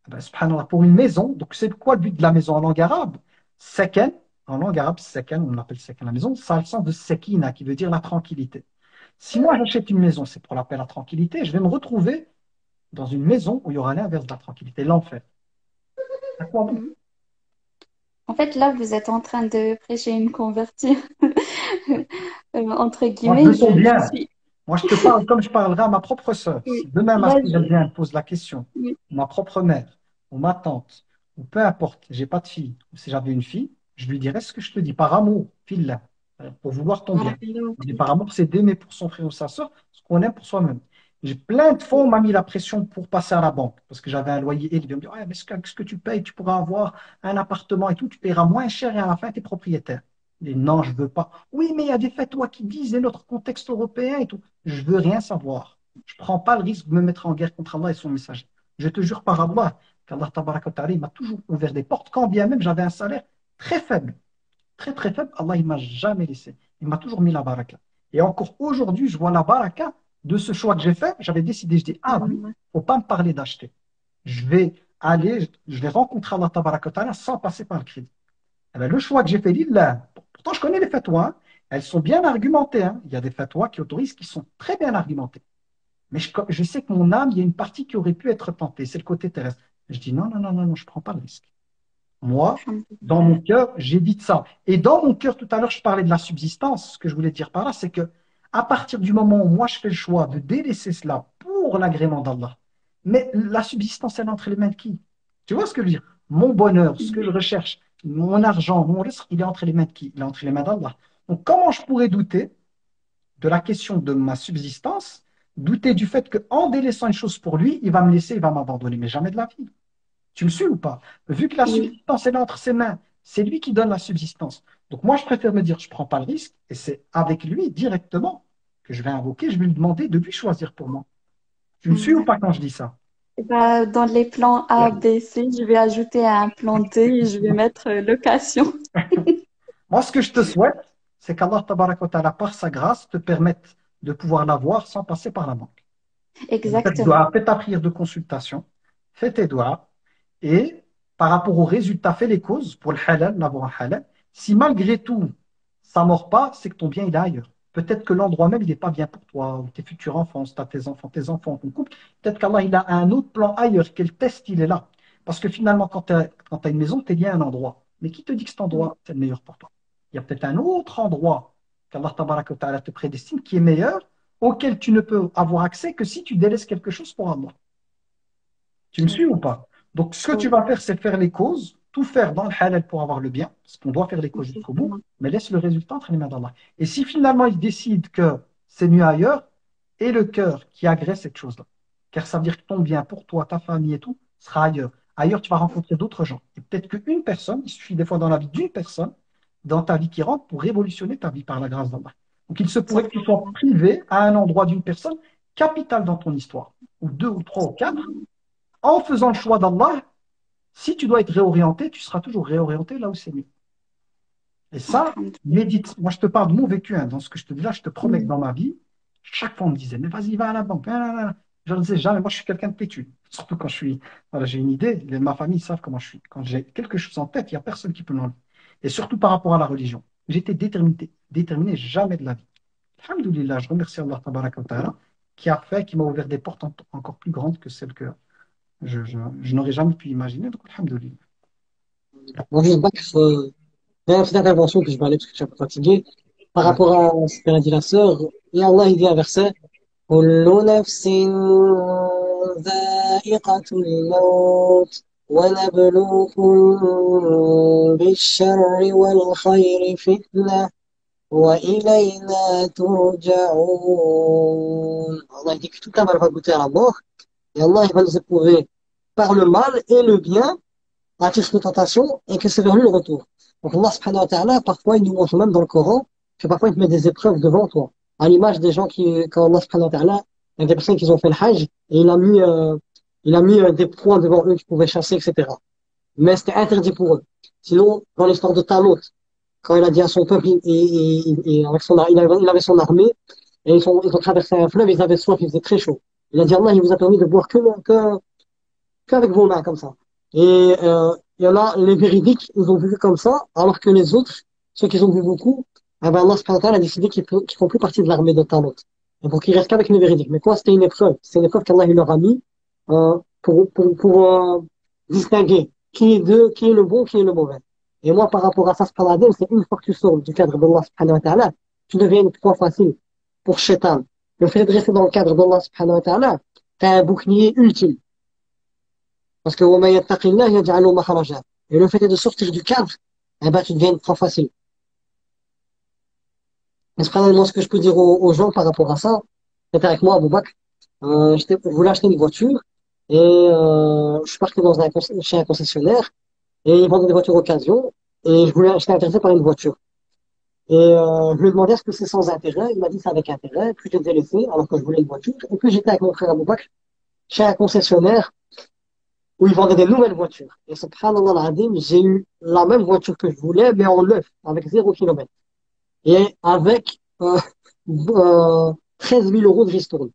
ben, subhanallah, pour une maison, donc c'est quoi le but de la maison en langue arabe? Sakan, en langue arabe, sakan, on l'appelle sakan la maison, ça a le sens de sakina, qui veut dire la tranquillité. Si moi j'achète une maison, c'est pour l'appeler la tranquillité, je vais me retrouver dans une maison où il y aura l'inverse de la tranquillité, l'enfer. À quoi bon? en fait, là, vous êtes en train de prêcher une convertie. Entre Moi, je veux guillemets, ton je bien. suis. Moi, je te parle comme je parlerai à ma propre sœur. Oui. Si demain, ma Là, fille, elle vient, elle pose la question, oui. ou ma propre mère, ou ma tante, ou peu importe, j'ai pas de fille, ou si j'avais une fille, je lui dirais ce que je te dis, par amour, fille pour vouloir ton Voilà, bien. Je dis par amour, c'est d'aimer pour son frère ou sa sœur ce qu'on aime pour soi-même. J'ai plein de fois, on m'a mis la pression pour passer à la banque, parce que j'avais un loyer élevé. On me dit, ouais, mais ce que tu payes, tu pourras avoir un appartement et tout, tu paieras moins cher et à la fin, tu es propriétaire. Je dis, non, je veux pas. Oui, mais il y a des fatwas qui disent, et notre contexte européen et tout. Je veux rien savoir. Je prends pas le risque de me mettre en guerre contre Allah et son messager. Je te jure par Allah qu'Allah tabaraka wa ta'ala, il m'a toujours ouvert des portes, quand bien même j'avais un salaire très faible. Très très faible, Allah il m'a jamais laissé. Il m'a toujours mis la baraka. Et encore aujourd'hui, je vois la baraka de ce choix que j'ai fait. J'avais décidé, je dis, ah oui, faut pas me parler d'acheter. Je vais aller, je vais rencontrer Allah tabaraka wa ta'ala sans passer par le crédit. Eh ben, le choix que j'ai fait, là, pourtant je connais les fatwas, hein. Elles sont bien argumentées, hein. Il y a des fatwas qui autorisent, qui sont très bien argumentées. Mais je sais que mon âme, il y a une partie qui aurait pu être tentée, c'est le côté terrestre. Je dis non, non, non, non, non, je ne prends pas le risque. Moi, dans mon cœur, j'évite ça. Et dans mon cœur, tout à l'heure, je parlais de la subsistance. Ce que je voulais dire par là, c'est que à partir du moment où moi, je fais le choix de délaisser cela pour l'agrément d'Allah, mais la subsistance, elle est entre les mains de qui? Tu vois ce que je veux dire? Mon bonheur, ce que je recherche, mon argent, mon risque, il est entre les mains de qui? Il est entre les mains d'Allah. Donc, comment je pourrais douter de la question de ma subsistance, douter du fait qu'en délaissant une chose pour lui, il va me laisser, il va m'abandonner, mais jamais de la vie. Tu me suis ou pas? Vu que la Oui. subsistance est là entre ses mains, c'est lui qui donne la subsistance. Donc moi, je préfère me dire, je ne prends pas le risque, et c'est avec lui directement que je vais invoquer, je vais lui demander de lui choisir pour moi. Tu me suis ou pas quand je dis ça? Bah, dans les plans A, B, C, je vais ajouter un plan D et je vais mettre location. Moi, ce que je te souhaite, c'est qu'Allah, tabaraka wa ta'ala, par sa grâce, te permette de pouvoir l'avoir sans passer par la banque. Exactement. Fais ta prière de consultation, fais tes doigts, et par rapport aux résultats, fais les causes pour le halal, l'avoir un halal. Si malgré tout, ça ne mord pas, c'est que ton bien, il est ailleurs. Peut-être que l'endroit même, il n'est pas bien pour toi, ou tes futurs enfants, si tu as tes enfants, ton couple. Peut-être qu'Allah, il a un autre plan ailleurs, quel test il est là. Parce que finalement, quand tu as une maison, tu es lié à un endroit. Mais qui te dit que cet endroit, c'est le meilleur pour toi? Il y a peut-être un autre endroit qu'Allah tabaraka wa ta'ala te prédestine qui est meilleur, auquel tu ne peux avoir accès que si tu délaisses quelque chose pour Allah. Tu me suis ou pas? Donc, ce que tu vas faire, c'est faire les causes, tout faire dans le halal pour avoir le bien, parce qu'on doit faire les causes jusqu'au bout, mais laisse le résultat entre les mains d'Allah. Et si finalement il décide que c'est mieux ailleurs, et le cœur qui agrée cette chose-là, car ça veut dire que ton bien pour toi, ta famille et tout, sera ailleurs. Ailleurs, tu vas rencontrer d'autres gens. Et peut-être qu'une personne, il suffit des fois dans la vie d'une personne, dans ta vie qui rentre pour révolutionner ta vie par la grâce d'Allah. Donc, il se pourrait que tu sois privé à un endroit d'une personne capitale dans ton histoire, ou deux, ou trois, ou quatre, en faisant le choix d'Allah, si tu dois être réorienté, tu seras toujours réorienté là où c'est mieux. Et ça, médite. Moi, je te parle de mon vécu, hein. Dans ce que je te dis là, je te promets que dans ma vie, chaque fois on me disait, mais vas-y, va à la banque. Je ne disais jamais, moi je suis quelqu'un de têtu. Surtout quand voilà, j'ai une idée, ma famille, ils savent comment je suis. Quand j'ai quelque chose en tête, il n'y a personne qui peut l'enlever. Et surtout par rapport à la religion. J'étais déterminé jamais de la vie. Alhamdoulilah, je remercie Allah tabaraka wa ta'ala, qui m'a ouvert des portes encore plus grandes que celles que je n'aurais jamais pu imaginer. Donc, alhamdoulilah. Moi, je Bakr, dernière petite intervention que je vais aller parce que je suis un peu fatigué. Par Ouais. rapport à ce qu'elle a dit la sœur, et Allah, il dit un verset, كل نفس ذائقة الموت ونبلوكم بالشر والخير فتنة وإلينا ترجعون. Allah dit que tout le monde va goûter à la mort et Allah il va nous éprouver par le mal et le bien à titre de tentation et que c'est vers lui le retour. Donc Allah subhanahu wa ta'ala, parfois il nous montre même dans le Coran que parfois il te met des épreuves devant toi. À l'image des gens quand Allah subhanahu wa ta'ala, il y a des personnes qui ont fait le Hajj et il a mis des points devant eux qui pouvaient chasser, etc. Mais c'était interdit pour eux. Sinon, dans l'histoire de Talut, quand il a dit à son peuple, avec il avait son armée, et ils ont traversé un fleuve, ils avaient soif, il faisait très chaud. Il a dit, Allah, il vous a permis de boire qu'avec vos mains, comme ça. Et il y en a, les véridiques, ils ont vu comme ça, alors que les autres, ceux qui ont vu beaucoup, eh ben Allah subhanahu wa ta'ala a décidé qu'ils font plus partie de l'armée de Talut. Et pour qu'ils restent qu'avec les véridiques. Mais quoi, c'était une épreuve. C'est une épreuve qu'Allah il leur a mis pour distinguer qui est le bon, qui est le mauvais. Et moi, par rapport à ça, c'est une fois que tu sors du cadre d'Allah subhanahu wa ta'ala, tu deviens une proie facile pour Shaitan. Le fait de rester dans le cadre d'Allah subhanahu wa ta'ala, t'as un bouclier ultime. Parce que وَمَن يَتَّقِ اللَّهَ يَجْعَلْ لَهُ مَخْرَجًا. Et le fait de sortir du cadre, eh ben, tu deviens une proie facile. Et subhanallah, ce que je peux dire aux gens par rapport à ça, c'était avec moi, Abou Bakr, je voulais acheter une voiture, et je suis parti chez un concessionnaire, et ils vendaient des voitures occasion, et j'étais intéressé par une voiture. Et je lui ai demandé est-ce que c'est sans intérêt, il m'a dit c'est avec intérêt, puis j'ai laissé, alors que je voulais une voiture, et puis j'étais avec mon frère Abou Bakr, chez un concessionnaire, où ils vendaient des nouvelles voitures. Et subhanallah al-azim, j'ai eu la même voiture que je voulais, mais en neuf, avec 0 km. Et avec 13 000 euros de ristourne.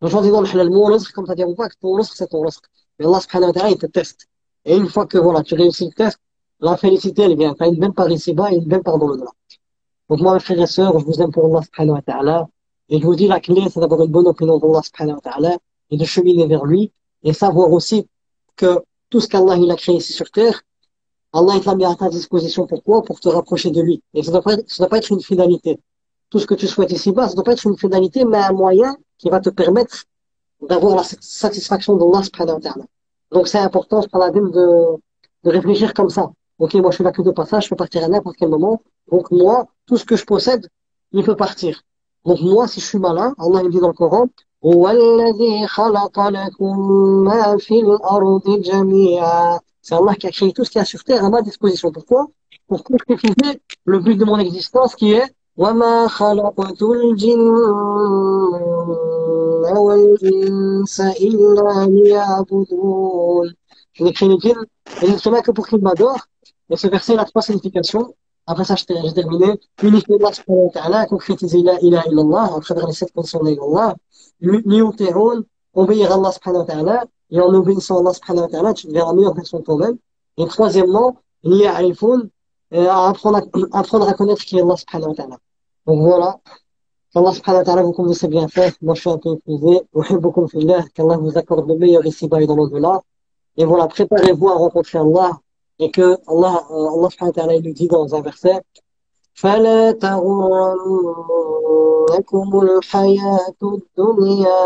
Donc, je dis dans le halal, mon risque, comme tu as dit, pas que ton risque, c'est ton risque. Mais Allah subhanahu wa ta'ala, il te teste. Et une fois que, voilà, tu réussis le test, la félicité, elle vient. T'as une belle part ici-bas et une belle part dans le delà. Donc, moi, mes frères et sœurs, je vous aime pour Allah subhanahu wa ta'ala. Et je vous dis, la clé, c'est d'avoir une bonne opinion d'Allah subhanahu wa ta'ala et de cheminer vers lui et savoir aussi que tout ce qu'Allah, il a créé ici sur terre, Allah, il l'a mis à ta disposition. Pourquoi? Pour te rapprocher de lui. Et ça doit pas être une finalité. Tout ce que tu souhaites ici-bas, ça doit pas être une finalité, mais un moyen qui va te permettre d'avoir la satisfaction d'Allah subhanahu wa ta'ala. Donc c'est important, de réfléchir comme ça. Ok, moi je suis là que de passage, je peux partir à n'importe quel moment. Donc moi, tout ce que je possède, il peut partir. Donc moi, si je suis malin, Allah il dit dans le Coran, وَالَّذِي خَلَقَ لَكُم مَّا فِي الْأَرْضِ جَمِيعًا. C'est Allah qui a créé tout ce qu'il y a sur terre à ma disposition. Pourquoi? Pour concrétiser le but de mon existence qui est وَمَا خَلَقْتُ الْجِنَّ وَالْإِنسَ إِلَّا لِيَعْبُدُونَ. Je n'ai créé les djinns et les humains que pour qu'ils m'adorent. Et ce verset, il a 3 significations. Après ça, j'ai terminé. Unifier Allah subhanahu wa ta'ala, concrétiser la ilaha illallah, à travers les 7 conditions de l'Illallah. Liute'un, obéir à Allah subhanahu wa ta'ala. Et en obéissant à Allah subhanahu wa ta'ala, tu deviens la meilleure version de toi-même. Et troisièmement, liya'rifun, apprendre à connaître qui est Allah subhanahu wa ta'ala. Donc voilà. Qu'Allah subhanahu wa ta'ala vous comble ses bienfaits. Moi, je suis un peu épuisé. Uhibbukum fillah. Qu'Allah vous accorde le meilleur ici-bas et dans l'au-delà. Et voilà, préparez-vous à rencontrer Allah. Et que Allah subhanahu wa ta'ala, il nous dit dans un verset, فَلَا تَغُرَّنَّكُمُ الْحَيَاةُ الدُّنْيَا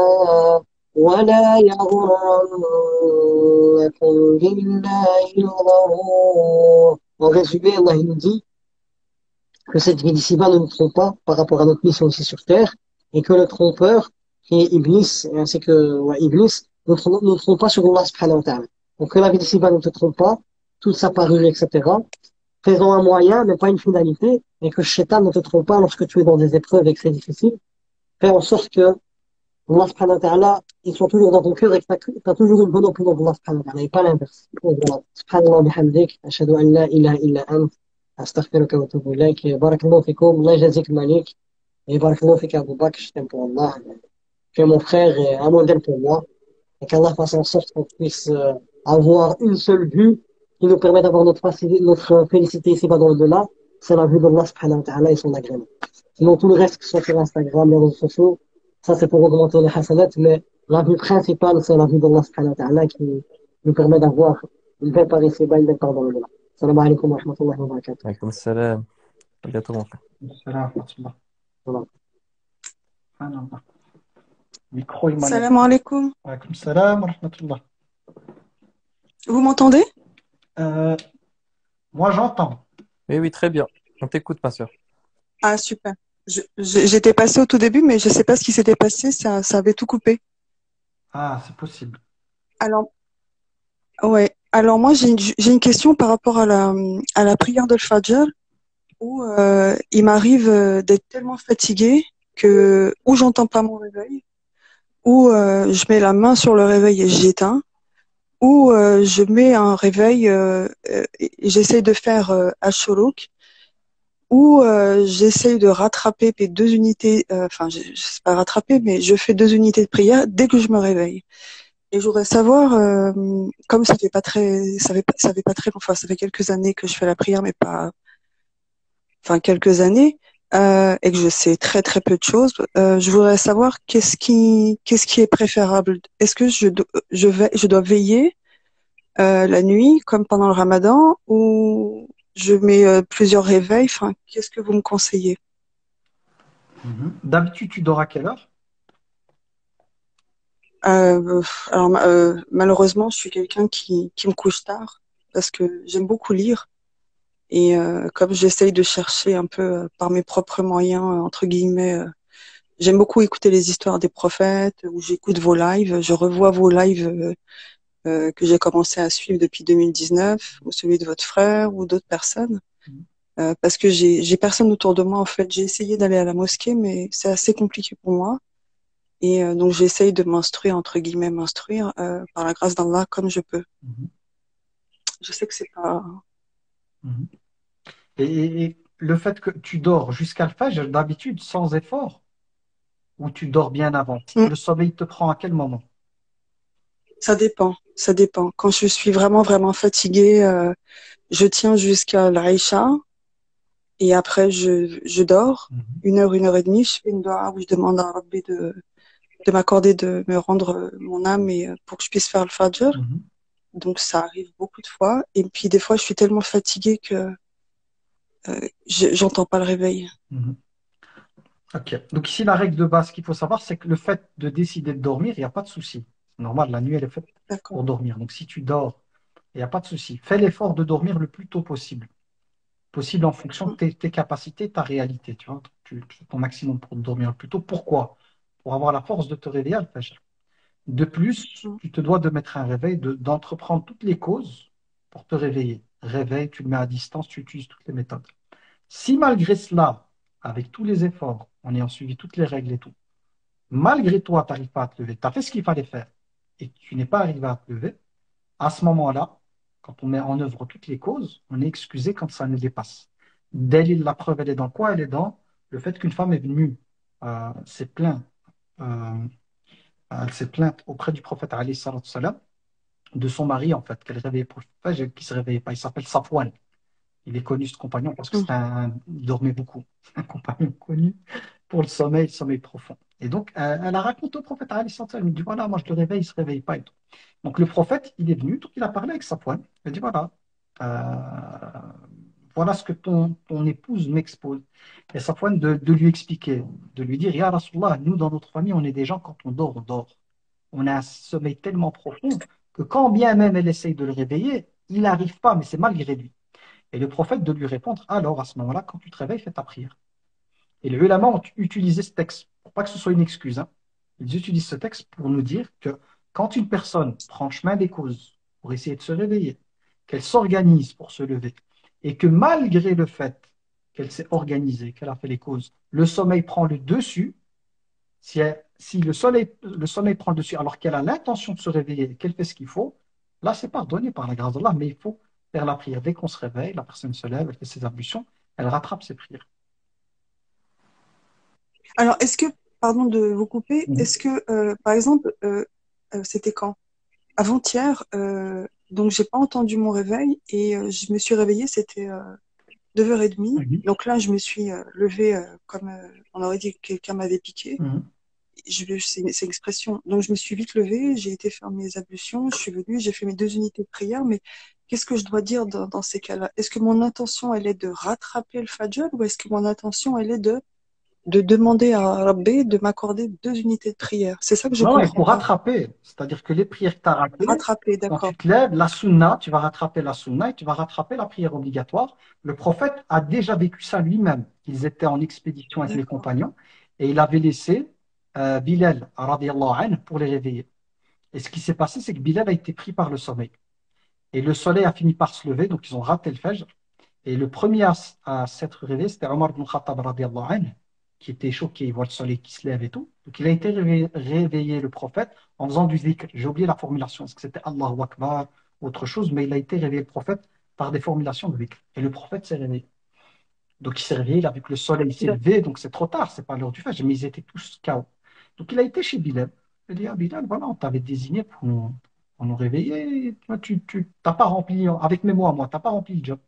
وَلَا يَغُرَّنَّكُمْ بِاللَّهِ الْغَرُورُ. En résumé, Allah, il nous dit que cette vie d'ici-bas ne nous trompe pas par rapport à notre mission ici sur terre, et que le trompeur, qui est Iblis, ainsi que Iblis, ne trompe pas sur Allah subhanahu wa ta'ala. Donc que la vie d'ici-bas ne te trompe pas, toute sa parure, etc. Faisons un moyen, mais pas une finalité, et que Shaitan ne te trompe pas lorsque tu es dans des épreuves et que c'est difficile. Fais en sorte que Allah subhanahu wa ta'ala, il soit toujours dans ton cœur et que tu as toujours une bonne opinion d'Allah subhanahu wa ta'ala, et pas l'inverse. Voilà. Subhanallah bihamdik, ashhadu an la ilaha illa ant, astaghfiruka wa atubu ilayk, barakallahu fikum, Allah yajazik malik, et barakallahu fik Abu Bakr, je t'aime pour Allah. Tu es mon frère et un modèle pour moi, et qu'Allah fasse en sorte qu'on puisse avoir une seule vue qui nous permet d'avoir notre félicité ici-bas dans le delà, c'est la vue d'Allah subhanahu wa ta'ala et son agrément. Sinon, tout le reste qui sont sur Instagram, les réseaux sociaux, ça c'est pour augmenter les hasanat, mais la vue principale, c'est la vue d'Allah subhanahu wa ta'ala qui nous permet d'avoir une belle part ici-bas, une belle part dans le delà. Salam alaikum wa rahmatullahi wa barakatuh. Alaykoum salam. À bientôt, mon frère. Salam wa rahmatullah. Voilà. Subhanallah. Micro, il m'a Salam alaikum. Alaykoum salam wa rahmatullah. Vous m'entendez? Moi, j'entends. Oui, oui, très bien. On t'écoute, ma soeur. Ah, super. J'étais passée au tout début, mais je ne sais pas ce qui s'était passé. Ça avait tout coupé. Ah, c'est possible. Alors, ouais. Alors moi, j'ai une question par rapport à la prière de Fajr, où il m'arrive d'être tellement fatiguée que ou j'entends pas mon réveil, ou je mets la main sur le réveil et j'éteins, ou je mets un réveil et j'essaye de faire Ashuruk, ou j'essaye de rattraper mes 2 unités, enfin je sais pas rattraper, mais je fais 2 unités de prière dès que je me réveille. Et je voudrais savoir, comme ça fait pas très longtemps, enfin ça fait quelques années que je fais la prière, mais pas, enfin quelques années, et que je sais très très peu de choses. Je voudrais savoir qu'est-ce qui est préférable. Est-ce que je dois veiller la nuit comme pendant le Ramadan, ou je mets plusieurs réveils. Enfin, qu'est-ce que vous me conseillez? D'habitude, tu dors à quelle heure? Alors, malheureusement, je suis quelqu'un qui me couche tard parce que j'aime beaucoup lire. Et comme j'essaye de chercher un peu par mes propres moyens, entre guillemets, j'aime beaucoup écouter les histoires des prophètes, ou j'écoute vos lives, je revois vos lives que j'ai commencé à suivre depuis 2019, ou celui de votre frère, ou d'autres personnes. Parce que j'ai personne autour de moi, en fait. J'ai essayé d'aller à la mosquée, mais c'est assez compliqué pour moi. Et donc j'essaye de m'instruire, entre guillemets, m'instruire par la grâce d'Allah comme je peux. Mhm. Je sais que c'est pas... Mhm. Et le fait que tu dors jusqu'à le Fajr, d'habitude, sans effort, ou tu dors bien avant, Mm. le sommeil te prend à quel moment? Ça dépend, ça dépend. Quand je suis vraiment, vraiment fatiguée, je tiens jusqu'à l'Aïcha et après je dors Mhm. 1 heure et demie. Je fais une doha où je demande à Rabbi de m'accorder de me rendre mon âme et pour que je puisse faire le Fajr. Mhm. Donc ça arrive beaucoup de fois. Et puis des fois, je suis tellement fatiguée que j'entends pas le réveil. Mhm. Ok. Donc ici, la règle de base qu'il faut savoir, c'est que le fait de décider de dormir, il n'y a pas de souci. C'est normal, la nuit, elle est faite D'accord. pour dormir. Donc si tu dors, il n'y a pas de souci. Fais l'effort de dormir le plus tôt possible. Possible en fonction de Mm. tes capacités, ta réalité. Tu vois, tu fais ton maximum pour dormir le plus tôt. Pourquoi? Pour avoir la force de te réveiller à le Fajr. De plus, Mm. tu te dois de mettre un réveil, d'entreprendre toutes les causes pour te réveiller. Réveil, tu le mets à distance, tu utilises toutes les méthodes. Si malgré cela, avec tous les efforts, en ayant suivi toutes les règles et tout, malgré toi, tu n'arrives pas à te lever, tu as fait ce qu'il fallait faire et que tu n'es pas arrivé à te lever, à ce moment-là, quand on met en œuvre toutes les causes, on est excusé quand ça nous dépasse. Dalil, la preuve, elle est dans quoi? Elle est dans le fait qu'une femme est venue, s'est plainte, euh, elle s'est plainte auprès du prophète alayhi salatu wassalam, de son mari, en fait, qu'elle réveillait pour le fait, qui ne se réveillait pas. Il s'appelle Safwan. Il est connu, ce compagnon, parce que Mm. il dormait beaucoup. Un compagnon connu pour le sommeil profond. Et donc, elle a raconté au prophète, alayhi salatu wassalam, il dit, voilà, moi je le réveille, il ne se réveille pas et tout. Donc, le prophète, il est venu, donc il a parlé avec Safwan. Il a dit, voilà, voilà ce que ton épouse m'expose. Et Safwan de lui expliquer, de lui dire, Ya Rasulallah, nous, dans notre famille, on est des gens, quand on dort, on dort. On a un sommeil tellement profond que quand bien même elle essaye de le réveiller, il n'arrive pas, mais c'est malgré lui. Et le prophète de lui répondre, alors à ce moment-là, quand tu te réveilles, fais ta prière. Et les ulama ont utilisé ce texte, pour pas que ce soit une excuse, hein. Ils utilisent ce texte pour nous dire que quand une personne prend le chemin des causes pour essayer de se réveiller, qu'elle s'organise pour se lever, et que malgré le fait qu'elle s'est organisée, qu'elle a fait les causes, le sommeil prend le dessus, si le sommeil prend le dessus alors qu'elle a l'intention de se réveiller et qu'elle fait ce qu'il faut, là c'est pardonné par la grâce d'Allah, mais il faut faire la prière. Dès qu'on se réveille, la personne se lève, elle fait ses ablutions, elle rattrape ses prières. Alors, est-ce que, pardon de vous couper, Mhm. est-ce que, par exemple, c'était quand? Avant-hier, donc j'ai pas entendu mon réveil et je me suis réveillée, c'était 9h30. Mhm. Donc là, je me suis levée comme on aurait dit que quelqu'un m'avait piqué. Mhm. C'est une expression. Donc je me suis vite levée, j'ai été faire mes ablutions, je suis venue, j'ai fait mes 2 unités de prière, mais qu'est-ce que je dois dire dans ces cas-là? Est-ce que mon intention, elle est de rattraper le Fajr ou est-ce que mon intention, elle est de demander à Rabbi de m'accorder 2 unités de prière? C'est ça que je Non, il faut comprends pas. rattraper. C'est-à-dire que les prières que tu as ratées, Rattraper, quand d'accord. tu te lèves, la sunna, tu vas rattraper la sunna et tu vas rattraper la prière obligatoire. Le prophète a déjà vécu ça lui-même. Ils étaient en expédition avec les D'accord. compagnons et il avait laissé Bilal radiallahu anhu, pour les réveiller. Et ce qui s'est passé, c'est que Bilal a été pris par le sommeil. Et le soleil a fini par se lever, donc ils ont raté le Fajr. Et le premier à s'être réveillé, c'était Omar ibn Khattab radiallahu anhu, qui était choqué, il voit le soleil qui se lève et tout. Donc il a été réveillé, le prophète, en faisant du zikr. J'ai oublié la formulation, est-ce que c'était Allahu Akbar ou autre chose, mais il a été réveillé, le prophète, par des formulations de zikr. Et le prophète s'est réveillé. Donc il s'est réveillé, il a vu que le soleil s'est D'ac- levé, donc c'est trop tard, c'est pas l'heure du Fajr, mais ils étaient tous KO. Donc il a été chez Bilal. Il a dit, ah Bilal, voilà, on t'avait désigné pour nous réveiller, toi, tu t'as pas rempli, avec mes mots à moi, t'as pas rempli le job.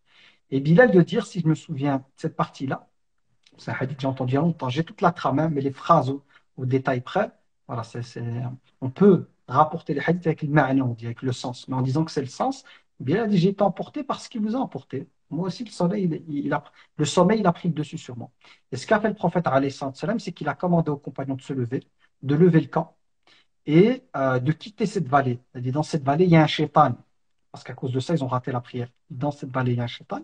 Et Bilal de dire, si je me souviens de cette partie-là, c'est un hadith que j'ai entendu il y a longtemps, j'ai toute la trame, hein, mais les phrases au détail près, voilà, on peut rapporter les hadiths avec le ma'na, on dit, avec le sens, mais en disant que c'est le sens, Bilal a dit, j'ai été emporté par ce qui vous a emporté. Moi aussi, le soleil, le sommeil, il a pris le dessus sur moi. Et ce qu'a fait le prophète, alayhi salam, c'est qu'il a commandé aux compagnons de se lever, de lever le camp et de quitter cette vallée. Il a dit, dans cette vallée, il y a un shaitan. Parce qu'à cause de ça, ils ont raté la prière. Dans cette vallée, il y a un shaitan.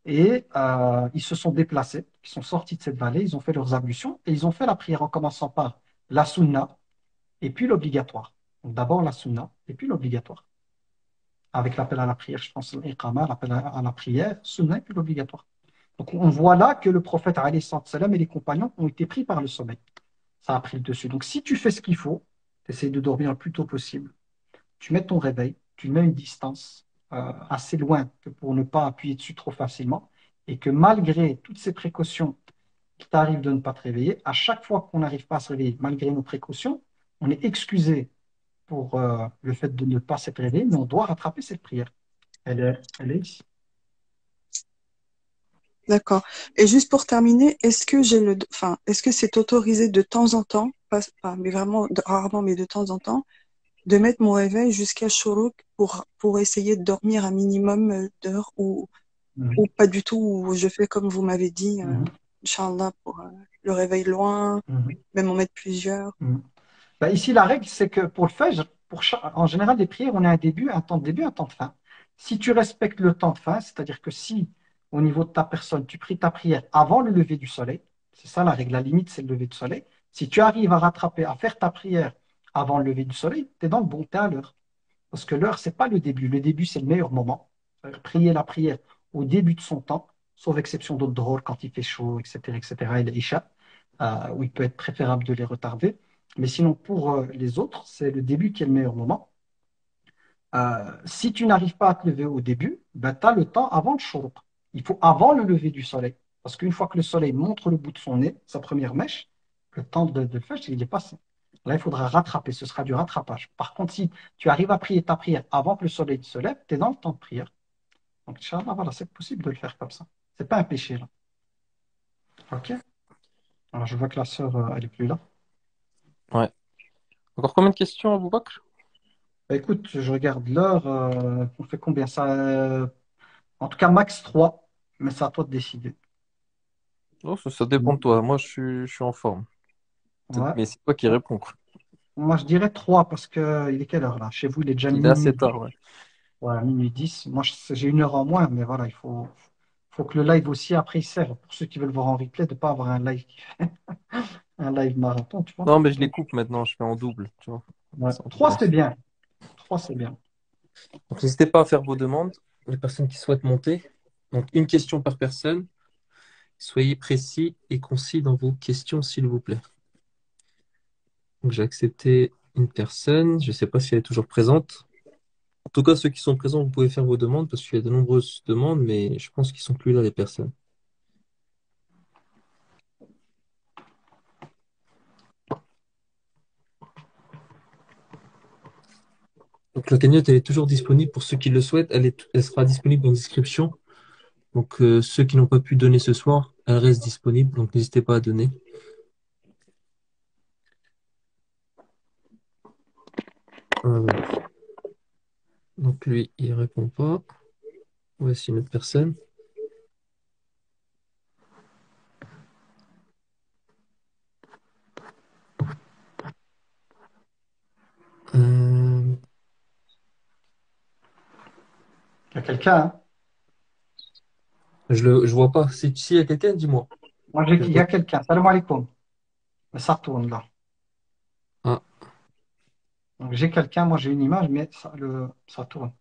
Et ils se sont déplacés, ils sont sortis de cette vallée, ils ont fait leurs ablutions et ils ont fait la prière en commençant par la sunna et puis l'obligatoire. Donc d'abord la sunna et puis l'obligatoire. Avec l'appel à la prière, je pense, l'iqama, l'appel à la prière, sunna et puis l'obligatoire. Donc on voit là que le prophète alayhi salam et les compagnons ont été pris par le sommeil. Ça a pris le dessus. Donc si tu fais ce qu'il faut, tu essaies de dormir le plus tôt possible, tu mets ton réveil, tu mets une distance assez loin que pour ne pas appuyer dessus trop facilement, et que malgré toutes ces précautions qui t'arrivent de ne pas te réveiller, à chaque fois qu'on n'arrive pas à se réveiller, malgré nos précautions, on est excusé pour le fait de ne pas s'être réveillé, mais on doit rattraper cette prière. Elle est ici. D'accord. Et juste pour terminer, est-ce que c'est autorisé de temps en temps, pas, mais vraiment rarement, mais de temps en temps, de mettre mon réveil jusqu'à Shuruk pour essayer de dormir un minimum d'heures ou Mhm. pas du tout, ou je fais comme vous m'avez dit, Mhm. Inch'Allah, pour le réveil loin, Mhm. même en mettre plusieurs. Mhm. Ben, ici, la règle, c'est que pour le fajr, en général, les prières, on a un début, un temps de début, un temps de fin. Si tu respectes le temps de fin, c'est-à-dire que si, au niveau de ta personne, tu pries ta prière avant le lever du soleil, c'est ça la règle, la limite, c'est le lever du soleil. Si tu arrives à rattraper, à faire ta prière avant le lever du soleil, tu es dans le bon, tu es à l'heure. Parce que l'heure, c'est pas le début. Le début, c'est le meilleur moment. Prier la prière au début de son temps, sauf exception d'autres drôles quand il fait chaud, etc., etc., et l'isha, où il peut être préférable de les retarder. Mais sinon, pour les autres, c'est le début qui est le meilleur moment. Si tu n'arrives pas à te lever au début, ben, tu as le temps avant le shourouq. Il faut avant le lever du soleil. Parce qu'une fois que le soleil montre le bout de son nez, sa première mèche, le temps de le faire, il est passé. Là, il faudra rattraper. Ce sera du rattrapage. Par contre, si tu arrives à prier ta prière avant que le soleil se lève, tu es dans le temps de prière. Donc, Inch'Allah, voilà, c'est possible de le faire comme ça. C'est pas un péché, là. OK? Alors, je vois que la sœur, elle est plus là. Ouais. Encore combien de questions, Abou Bakr? Bah, écoute, je regarde l'heure. On fait combien ça? En tout cas, max 3. Mais c'est à toi de décider. Oh, ça dépend de toi. Moi, je suis en forme. Ouais. Mais c'est toi qui réponds, quoi. Moi, je dirais 3 parce que il est quelle heure là? Chez vous, il est déjà Il est minuit assez 10. tard, ouais. Ouais, minuit 10. Moi, j'ai une heure en moins, mais voilà, faut que le live aussi, après, il serve. Pour ceux qui veulent voir en replay, de ne pas avoir un live, un live marathon, tu vois. Non, mais je les Donc, coupe maintenant. Je fais en double, tu vois. ouais. C'est en 3, c'est doublance. bien. 3, c'est bien. Donc, n'hésitez pas à faire vos demandes, les personnes qui souhaitent monter. Donc, une question par personne. Soyez précis et concis dans vos questions, s'il vous plaît. Donc, j'ai accepté une personne. Je ne sais pas si elle est toujours présente. En tout cas, ceux qui sont présents, vous pouvez faire vos demandes parce qu'il y a de nombreuses demandes, mais je pense qu'ils sont plus là, les personnes. Donc, la cagnotte, elle est toujours disponible pour ceux qui le souhaitent. Elle sera disponible en description. Donc, ceux qui n'ont pas pu donner ce soir, elle reste disponible. Donc, n'hésitez pas à donner. Alors, donc, lui, il répond pas. Voici une autre personne. Euh, Il y a quelqu'un, hein? je vois pas. Si y a quelqu'un, dis-moi. Moi, Je il y vois- a quelqu'un. Salam alaikum. Mais ça tourne là. Ah, Donc, j'ai quelqu'un, moi, j'ai une image, mais ça tourne.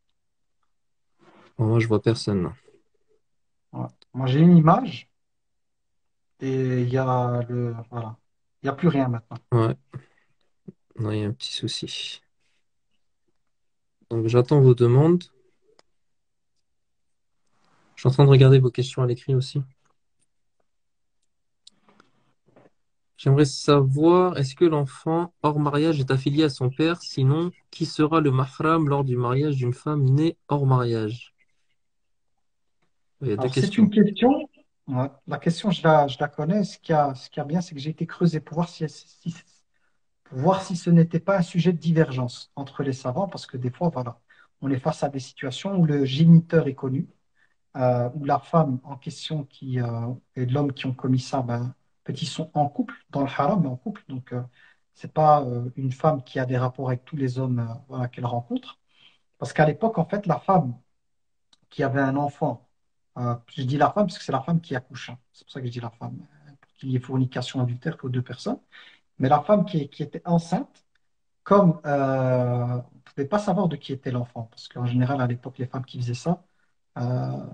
moi, je vois personne, là. Ouais. Moi, j'ai une image et il y a le. Voilà. Il n'y a plus rien maintenant. Ouais, non, il y a un petit souci. Donc, j'attends vos demandes. Je suis en train de regarder vos questions à l'écrit aussi. J'aimerais savoir, est-ce que l'enfant hors mariage est affilié à son père? Sinon, qui sera le mahram lors du mariage d'une femme née hors mariage? Il y a deux Alors, c'est une questions. question. Ouais. La question, je la connais. Ce qui a bien, c'est que j'ai été creusé pour voir pour voir si ce n'était pas un sujet de divergence entre les savants, parce que des fois, voilà, on est face à des situations où le géniteur est connu, où la femme en question et l'homme qui ont commis ça, ben, en fait, ils sont en couple, dans le haram, mais en couple. Donc, c'est pas une femme qui a des rapports avec tous les hommes voilà, qu'elle rencontre. Parce qu'à l'époque, en fait, la femme qui avait un enfant, je dis la femme parce que c'est la femme qui accouche, hein. C'est pour ça que je dis la femme, pour qu'il y ait fornication adultère pour deux personnes. Mais la femme qui était enceinte, comme on ne pouvait pas savoir de qui était l'enfant, parce qu'en général, à l'époque, les femmes qui faisaient ça, euh,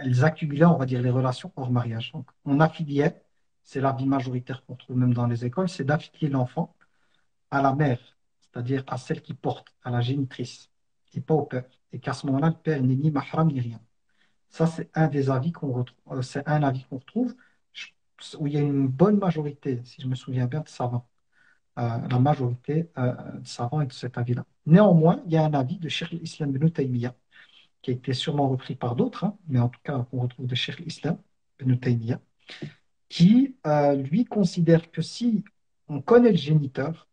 elles accumulaient, on va dire, les relations hors mariage. Donc, on affiliait, c'est l'avis majoritaire qu'on trouve même dans les écoles, c'est d'affilier l'enfant à la mère, c'est-à-dire à celle qui porte, à la génitrice, et pas au père. Et qu'à ce moment-là, le père n'est ni mahram ni rien. Ça, c'est un des avis qu'on retrouve, c'est un avis qu'on retrouve je- où il y a une bonne majorité, si je me souviens bien, de savants. La majorité de savants est de cet avis-là. Néanmoins, il y a un avis de Cheikh al-Islam ibn Taymiyyah, qui a été sûrement repris par d'autres, hein, mais en tout cas, on retrouve de Cheikh al-Islam ibn Taymiyyah, qui, lui, considère que si on connaît le géniteur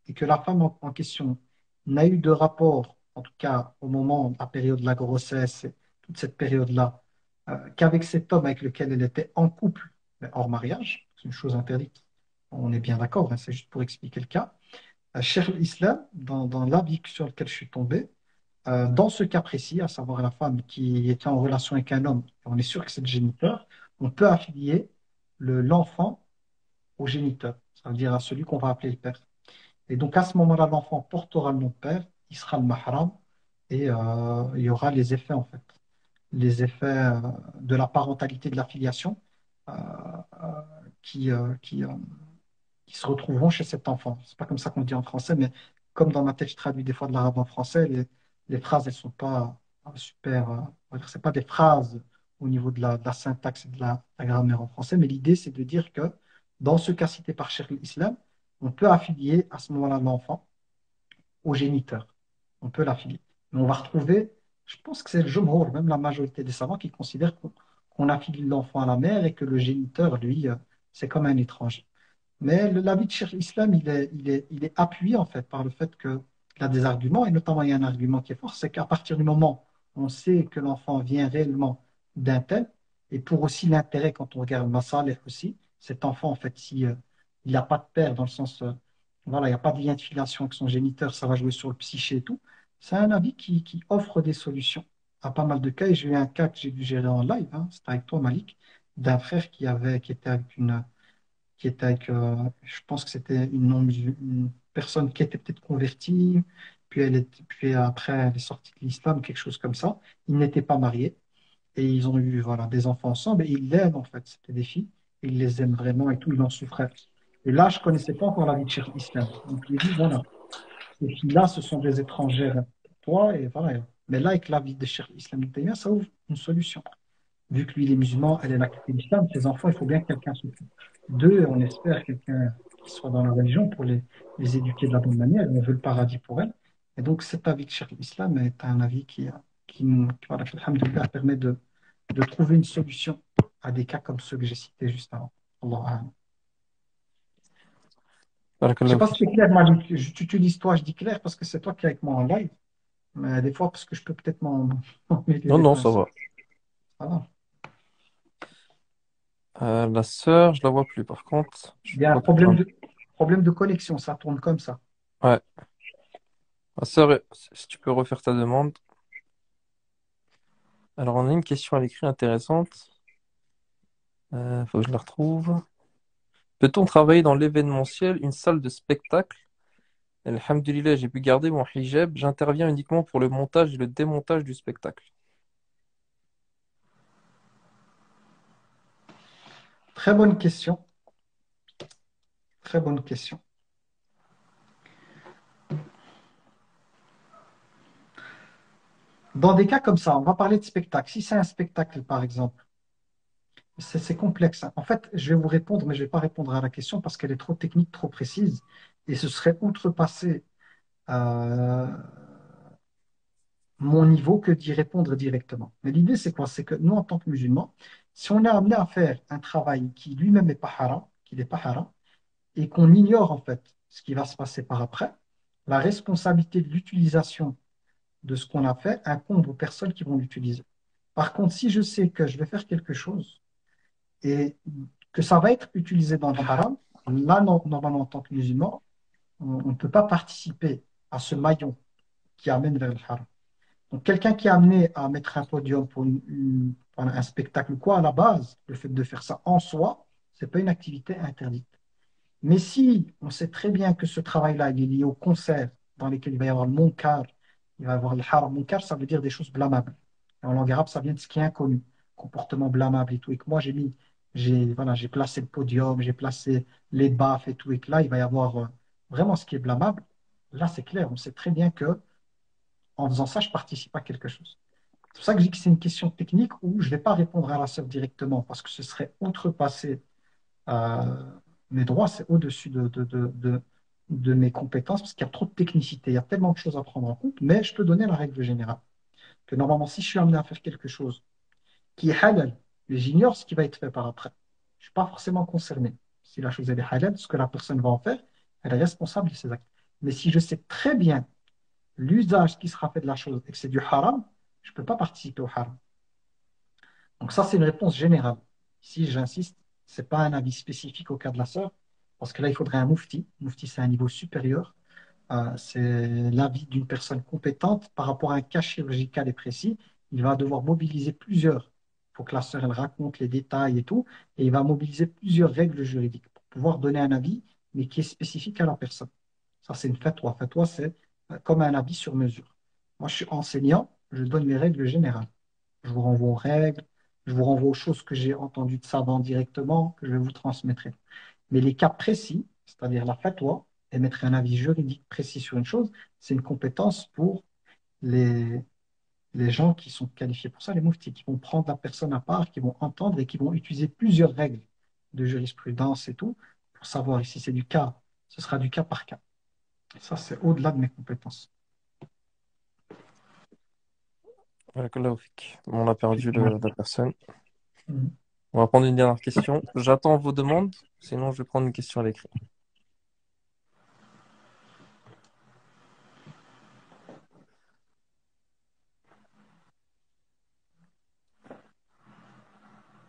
et que la femme en question n'a eu de rapport, en tout cas au moment, à la période de la grossesse, et toute cette période-là, qu'avec cet homme avec lequel elle était en couple, mais hors mariage, c'est une chose interdite. On est bien d'accord, hein, c'est juste pour expliquer le cas. Cheikh l'Islam, dans l'avis sur lequel je suis tombé, dans ce cas précis, à savoir la femme qui était en relation avec un homme, on est sûr que c'est le géniteur, on peut affilier l'enfant au géniteur, ça veut dire à celui qu'on va appeler le père. Et donc à ce moment-là, l'enfant portera le nom de père, il sera le mahram, et il y aura les effets en fait, les effets de la parentalité de la filiation euh, euh, qui, euh, qui, euh, qui se retrouveront chez cet enfant. C'est pas comme ça qu'on dit en français, mais comme dans ma tête, je traduis des fois de l'arabe en français, les phrases, elles sont pas super. On va dire, c'est pas des phrases au niveau de la syntaxe et de la grammaire en français, mais l'idée, c'est de dire que dans ce cas cité par Cheikh l'Islam, on peut affilier à ce moment-là l'enfant au géniteur. On peut l'affilier. Mais on va retrouver, je pense que c'est le jumhur, même la majorité des savants qui considèrent qu'on affilie l'enfant à la mère et que le géniteur, lui, c'est comme un étranger. Mais l'avis de Cheikh Islam, il est appuyé en fait par le fait qu'il a des arguments, et notamment il y a un argument qui est fort, c'est qu'à partir du moment où on sait que l'enfant vient réellement d'un tel, et pour aussi l'intérêt, quand on regarde Massaleh aussi, cet enfant, en fait, si il n'a pas de père, dans le sens, voilà, il n'y a pas de lien de filiation avec son géniteur, ça va jouer sur le psyché et tout, c'est un avis qui offre des solutions à pas mal de cas, et j'ai eu un cas que j'ai dû gérer en live, hein, c'était avec toi Malik, d'un frère qui était avec je pense que c'était une personne qui était peut-être convertie, puis après elle est sortie de l'islam, quelque chose comme ça. Ils n'étaient pas mariés et ils ont eu voilà, des enfants ensemble et ils l'aiment en fait, c'était des filles, et ils les aiment vraiment et tout, ils en souffraient. Et là, je ne connaissais pas encore la vie de Cheikh Islam. Donc je lui ai dit, voilà, ces filles-là, ce sont des étrangères pour toi, et voilà. Mais là, avec la vie de Cheikh Islam, ça ouvre une solution. Vu que lui, il est musulman, elle est la chrétienne l'islam, ses enfants, il faut bien que quelqu'un s'occupe d'eux. On espère quelqu'un qui soit dans la religion pour les éduquer de la bonne manière. On veut le paradis pour elles. Et donc, cet avis de Cheikh l'Islam est un avis voilà, qui, alhamdoulilah, permet de trouver une solution à des cas comme ceux que j'ai cités juste avant. Allah a'lam. Je sais Barakallahu pas si fik. c'est clair, Malik. Tu utilises toi, je dis clair parce que c'est toi qui es avec moi en live. Mais des fois, parce que je peux peut-être m'en mêler Non, les non, ça pinceaux. va. Ça va. La sœur, je la vois plus. Par contre, je Il y a un vois que plein. problème de connexion, ça tourne comme ça. Ouais. La sœur, si tu peux refaire ta demande. Alors, on a une question à l'écrit intéressante. Faut que je la retrouve. Peut-on travailler dans l'événementiel, une salle de spectacle? Alhamdulillah, j'ai pu garder mon hijab. J'interviens uniquement pour le montage et le démontage du spectacle. Très bonne question. Très bonne question. Dans des cas comme ça, on va parler de spectacle. Si c'est un spectacle, par exemple, c'est complexe, hein. En fait, je vais vous répondre, mais je ne vais pas répondre à la question parce qu'elle est trop technique, trop précise. Et ce serait outrepasser euh, mon niveau que d'y répondre directement. Mais l'idée, c'est quoi? C'est que nous, en tant que musulmans, si on est amené à faire un travail qui lui-même n'est pas haram, qui n'est pas haram, et qu'on ignore en fait ce qui va se passer par après, la responsabilité de l'utilisation de ce qu'on a fait incombe aux personnes qui vont l'utiliser. Par contre, si je sais que je vais faire quelque chose et que ça va être utilisé dans le haram, là, normalement, en tant que musulman, on ne peut pas participer à ce maillon qui amène vers le haram. Donc, quelqu'un qui est amené à mettre un podium pour pour un spectacle ou quoi, à la base, le fait de faire ça en soi, c'est pas une activité interdite. Mais si on sait très bien que ce travail-là, il est lié au concert dans lesquels il va y avoir le munkar, il va y avoir le haram. Munkar, ça veut dire des choses blâmables. Et en langue arabe, ça vient de ce qui est inconnu, comportement blâmable et tout. Et que moi, voilà, j'ai placé le podium, j'ai placé les baffes et tout. Et que là, il va y avoir vraiment ce qui est blâmable. Là, c'est clair, on sait très bien que en faisant ça, je participe à quelque chose. C'est pour ça que je dis que c'est une question technique où je ne vais pas répondre à la sœur directement parce que ce serait outrepasser mes droits, c'est au-dessus de mes compétences parce qu'il y a trop de technicité, il y a tellement de choses à prendre en compte, mais je peux donner la règle générale, que normalement, si je suis amené à faire quelque chose qui est halal, mais j'ignore ce qui va être fait par après, je ne suis pas forcément concerné. Si la chose elle est halal, ce que la personne va en faire, elle est responsable de ses actes. Mais si je sais très bien l'usage qui sera fait de la chose et que c'est du haram, je ne peux pas participer au haram. Donc ça, c'est une réponse générale. Ici, j'insiste, ce n'est pas un avis spécifique au cas de la sœur, parce que là, il faudrait un mufti. Mufti, c'est un niveau supérieur. C'est l'avis d'une personne compétente par rapport à un cas chirurgical et précis. Il va devoir mobiliser plusieurs. Il faut que la sœur elle raconte les détails et tout, et il va mobiliser plusieurs règles juridiques pour pouvoir donner un avis, mais qui est spécifique à la personne. Ça, c'est une fatwa. Fatwa, c'est comme un avis sur mesure. Moi, je suis enseignant, je donne les règles générales. Je vous renvoie aux règles, je vous renvoie aux choses que j'ai entendues de savants directement, que je vais vous transmettre. Mais les cas précis, c'est-à-dire la fatwa, émettre un avis juridique précis sur une chose, c'est une compétence pour les, les gens qui sont qualifiés pour ça, les muftis, qui vont prendre la personne à part, qui vont entendre et qui vont utiliser plusieurs règles de jurisprudence et tout, pour savoir si c'est du cas, ce sera du cas par cas. Ça, c'est au-delà de mes compétences. Barakallahu fik. On a perdu la personne. Mhm. On va prendre une dernière question. J'attends vos demandes, sinon je vais prendre une question à l'écrit.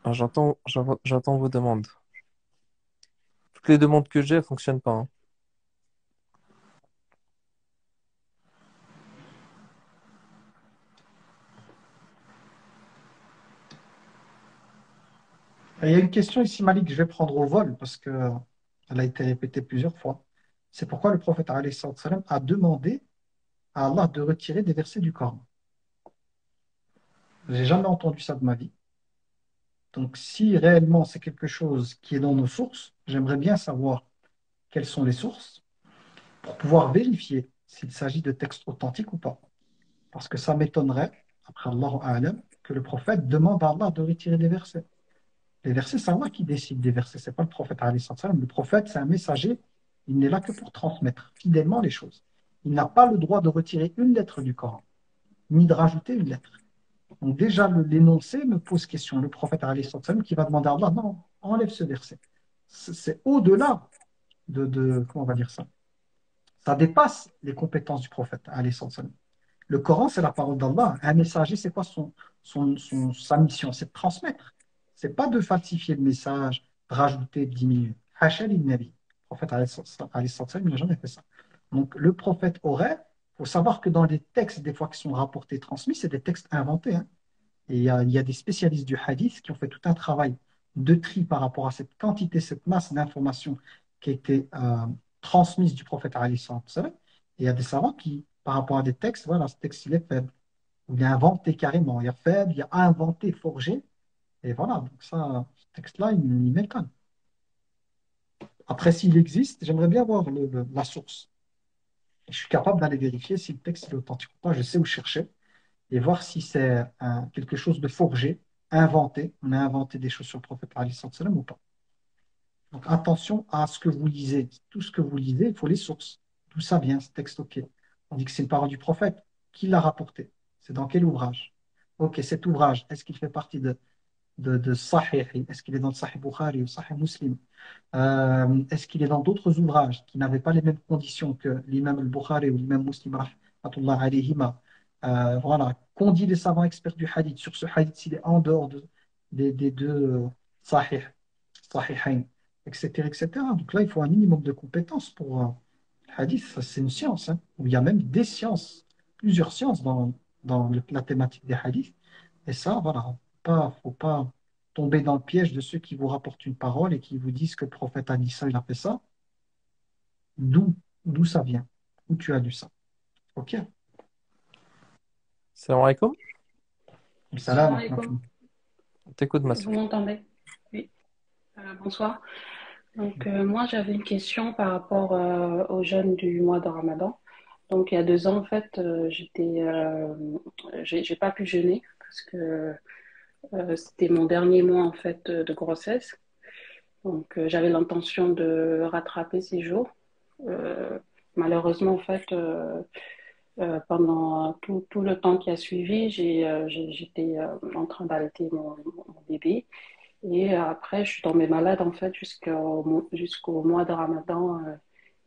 Ah, j'attends vos demandes. Toutes les demandes que j'ai, elles fonctionnent pas, hein. Il y a une question ici, Malik, que je vais prendre au vol parce qu'elle a été répétée plusieurs fois. C'est pourquoi le prophète alayhi salam, a demandé à Allah de retirer des versets du Coran. J'ai jamais entendu ça de ma vie. Donc, si réellement c'est quelque chose qui est dans nos sources, j'aimerais bien savoir quelles sont les sources pour pouvoir vérifier s'il s'agit de textes authentiques ou pas. Parce que ça m'étonnerait, après Allahu A'lam, que le prophète demande à Allah de retirer des versets. Les versets, c'est Allah qui décide des versets, c'est pas le prophète alayhi salam. Le prophète, c'est un messager, il n'est là que pour transmettre fidèlement les choses. Il n'a pas le droit de retirer une lettre du Coran, ni de rajouter une lettre. Donc déjà, l'énoncé me pose question. Le prophète alayhi salam qui va demander à Allah, non, enlève ce verset. C'est au-delà comment on va dire ça? Ça dépasse les compétences du prophète alayhi salam. Le Coran, c'est la parole d'Allah. Un messager, c'est quoi sa mission? C'est de transmettre. C'est pas de falsifier le message, de rajouter, de diminuer. Hacha nabi. Le prophète, alayhi salam, il n'a jamais fait ça. Donc, le prophète aurait, il faut savoir que dans les textes, des fois, qui sont rapportés, transmis, c'est des textes inventés, hein. Et il y a des spécialistes du hadith qui ont fait tout un travail de tri par rapport à cette quantité, cette masse d'informations qui a été transmise du prophète alayhi salam. Et il y a des savants qui, par rapport à des textes, voilà, ce texte, il est faible. Ou il est inventé carrément. Il y a faible, il y a inventé, forgé. Et voilà, donc ça, ce texte-là, il m'étonne. Après, s'il existe, j'aimerais bien voir la source. Et je suis capable d'aller vérifier si le texte est authentique ou pas. Je sais où chercher et voir si c'est quelque chose de forgé, inventé. On a inventé des choses sur le prophète alayhi salam ou pas. Donc attention à ce que vous lisez. Tout ce que vous lisez, il faut les sources. D'où ça vient, ce texte, ok. On dit que c'est une parole du prophète. Qui l'a rapporté? C'est dans quel ouvrage? Ok, cet ouvrage, est-ce qu'il fait partie de Sahih? Est-ce qu'il est dans le Sahih Bukhari ou Sahih Muslim? Est-ce qu'il est dans d'autres ouvrages qui n'avaient pas les mêmes conditions que l'imam al-Bukhari ou l'imam Muslim, rahmatullah alayhima, Voilà, qu'ont dit les savants experts du hadith sur ce hadith s'il est en dehors des deux sahih, sahihain, etc., etc. Donc là, il faut un minimum de compétences pour le hadith. Ça, c'est une science, hein, où il y a même des sciences, plusieurs sciences dans la thématique des hadiths. Et ça, voilà, faut pas tomber dans le piège de ceux qui vous rapportent une parole et qui vous disent que le prophète a dit ça, il a fait ça. D'où, d'où ça vient? Où tu as lu ça? Ok. Salam alaikum. Salam Salam alaikum. alaikum. T'écoutes, Vous Massoud. m'entendez? Oui. Bonsoir. Donc, moi, j'avais une question par rapport au jeûne du mois de Ramadan. Donc, il y a 2 ans, en fait, j'ai pas pu jeûner parce que c'était mon dernier mois, en fait, de grossesse. Donc, j'avais l'intention de rattraper ces jours. Euh, Malheureusement, en fait, pendant tout le temps qui a suivi, j'étais en train d'allaiter mon bébé. Et après, je suis tombée malade en fait jusqu'au mois de Ramadan,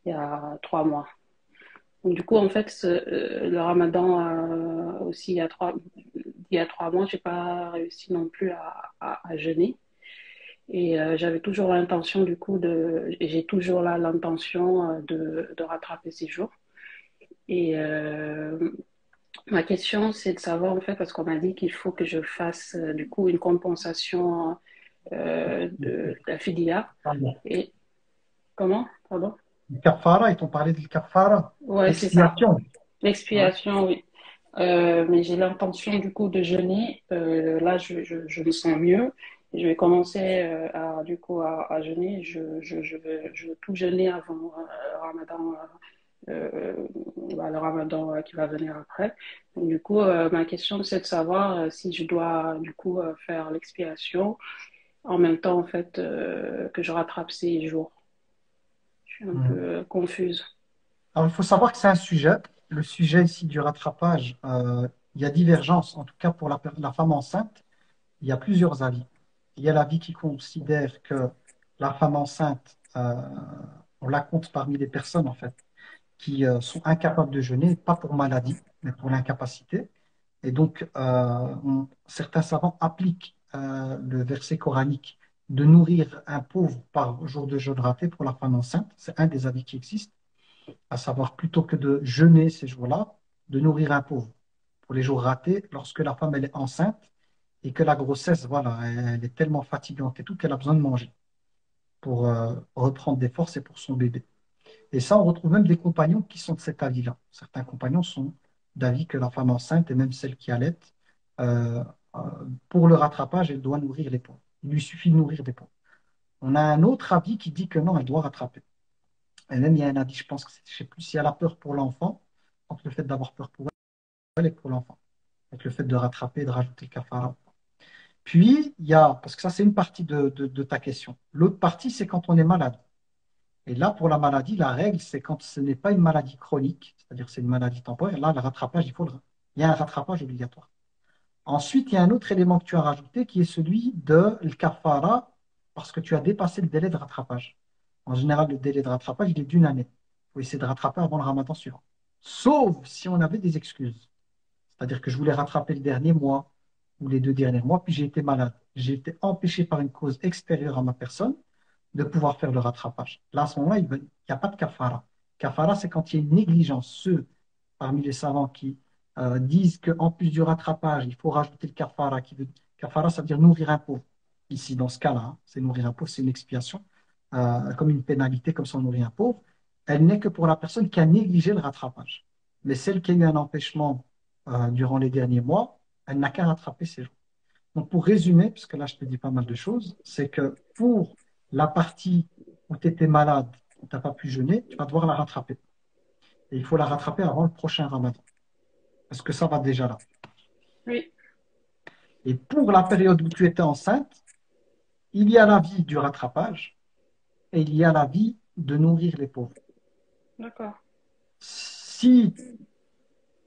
il y a 3 mois. Donc, du coup, en fait, le Ramadan aussi, il y a 3 mois, j'ai pas réussi non plus à jeûner. Et j'avais toujours l'intention, du coup, et j'ai toujours là l'intention de rattraper ces jours. Et ma question, c'est de savoir, en fait, parce qu'on m'a dit qu'il faut que je fasse, du coup, une compensation de la fidia. Et comment? Pardon? Le kafara, ils t'ont parlé de kafara, Ouais, c'est ça. l'expiation. Ouais. L'expiation, oui. Mais j'ai l'intention du coup de jeûner. Là, je me sens mieux. Je vais commencer du coup à jeûner. Je vais tout jeûner avant Ramadan, le Ramadan qui va venir après. Donc, du coup, ma question c'est de savoir si je dois du coup faire l'expiation en même temps en fait que je rattrape ces jours. Je suis un peu Mhm. confuse. Alors, il faut savoir que c'est un sujet. Le sujet ici du rattrapage, il y a divergence. En tout cas, pour la femme enceinte, il y a plusieurs avis. Il y a l'avis qui considère que la femme enceinte, on la compte parmi les personnes, en fait, qui sont incapables de jeûner, pas pour maladie, mais pour l'incapacité. Et donc, certains savants appliquent le verset coranique de nourrir un pauvre par jour de jeûne raté pour la femme enceinte. C'est un des avis qui existent, à savoir plutôt que de jeûner ces jours-là, de nourrir un pauvre pour les jours ratés lorsque la femme elle est enceinte et que la grossesse, voilà, elle est tellement fatigante et tout qu'elle a besoin de manger pour reprendre des forces et pour son bébé. Et ça, on retrouve même des compagnons qui sont de cet avis-là. Certains compagnons sont d'avis que la femme enceinte et même celle qui allait, euh, euh, pour le rattrapage, elle doit nourrir les pauvres. Il lui suffit de nourrir des pauvres. On a un autre avis qui dit que non, elle doit rattraper. Et même, il y a un avis, je pense que je ne sais plus si elle a peur pour l'enfant, entre le fait d'avoir peur pour elle et pour l'enfant, avec le fait de rattraper et de rajouter le kafara. Puis, il y a, parce que ça, c'est une partie de ta question. L'autre partie, c'est quand on est malade. Et là, pour la maladie, la règle, c'est quand ce n'est pas une maladie chronique, c'est-à-dire c'est une maladie temporaire, là, le rattrapage, il y a un rattrapage obligatoire. Ensuite, il y a un autre élément que tu as rajouté qui est celui de le kafara, parce que tu as dépassé le délai de rattrapage. En général, le délai de rattrapage, il est d'une année. Il faut essayer de rattraper avant le ramadan suivant. Sauf si on avait des excuses. C'est-à-dire que je voulais rattraper le dernier mois ou les 2 derniers mois, puis j'ai été malade. J'ai été empêché par une cause extérieure à ma personne de pouvoir faire le rattrapage. Là, à ce moment-là, il n'y a pas de kafara. Kafara, c'est quand il y a une négligence. Ceux parmi les savants qui disent qu'en plus du rattrapage, il faut rajouter le kafara. Kafara, ça veut dire nourrir un pauvre. Ici, dans ce cas-là, hein, c'est nourrir un pauvre, c'est une expiation, comme une pénalité, comme si on nourrit un pauvre. Elle n'est que pour la personne qui a négligé le rattrapage. Mais celle qui a eu un empêchement durant les derniers mois, elle n'a qu'à rattraper ses jours. Donc, pour résumer, parce que là, je te dis pas mal de choses, c'est que pour la partie où tu étais malade, où tu n'as pas pu jeûner, tu vas devoir la rattraper. Et il faut la rattraper avant le prochain ramadan, parce que ça va déjà là. Oui, Et pour la période où tu étais enceinte, il y a la vie du rattrapage et il y a la vie de nourrir les pauvres. d'accord. Si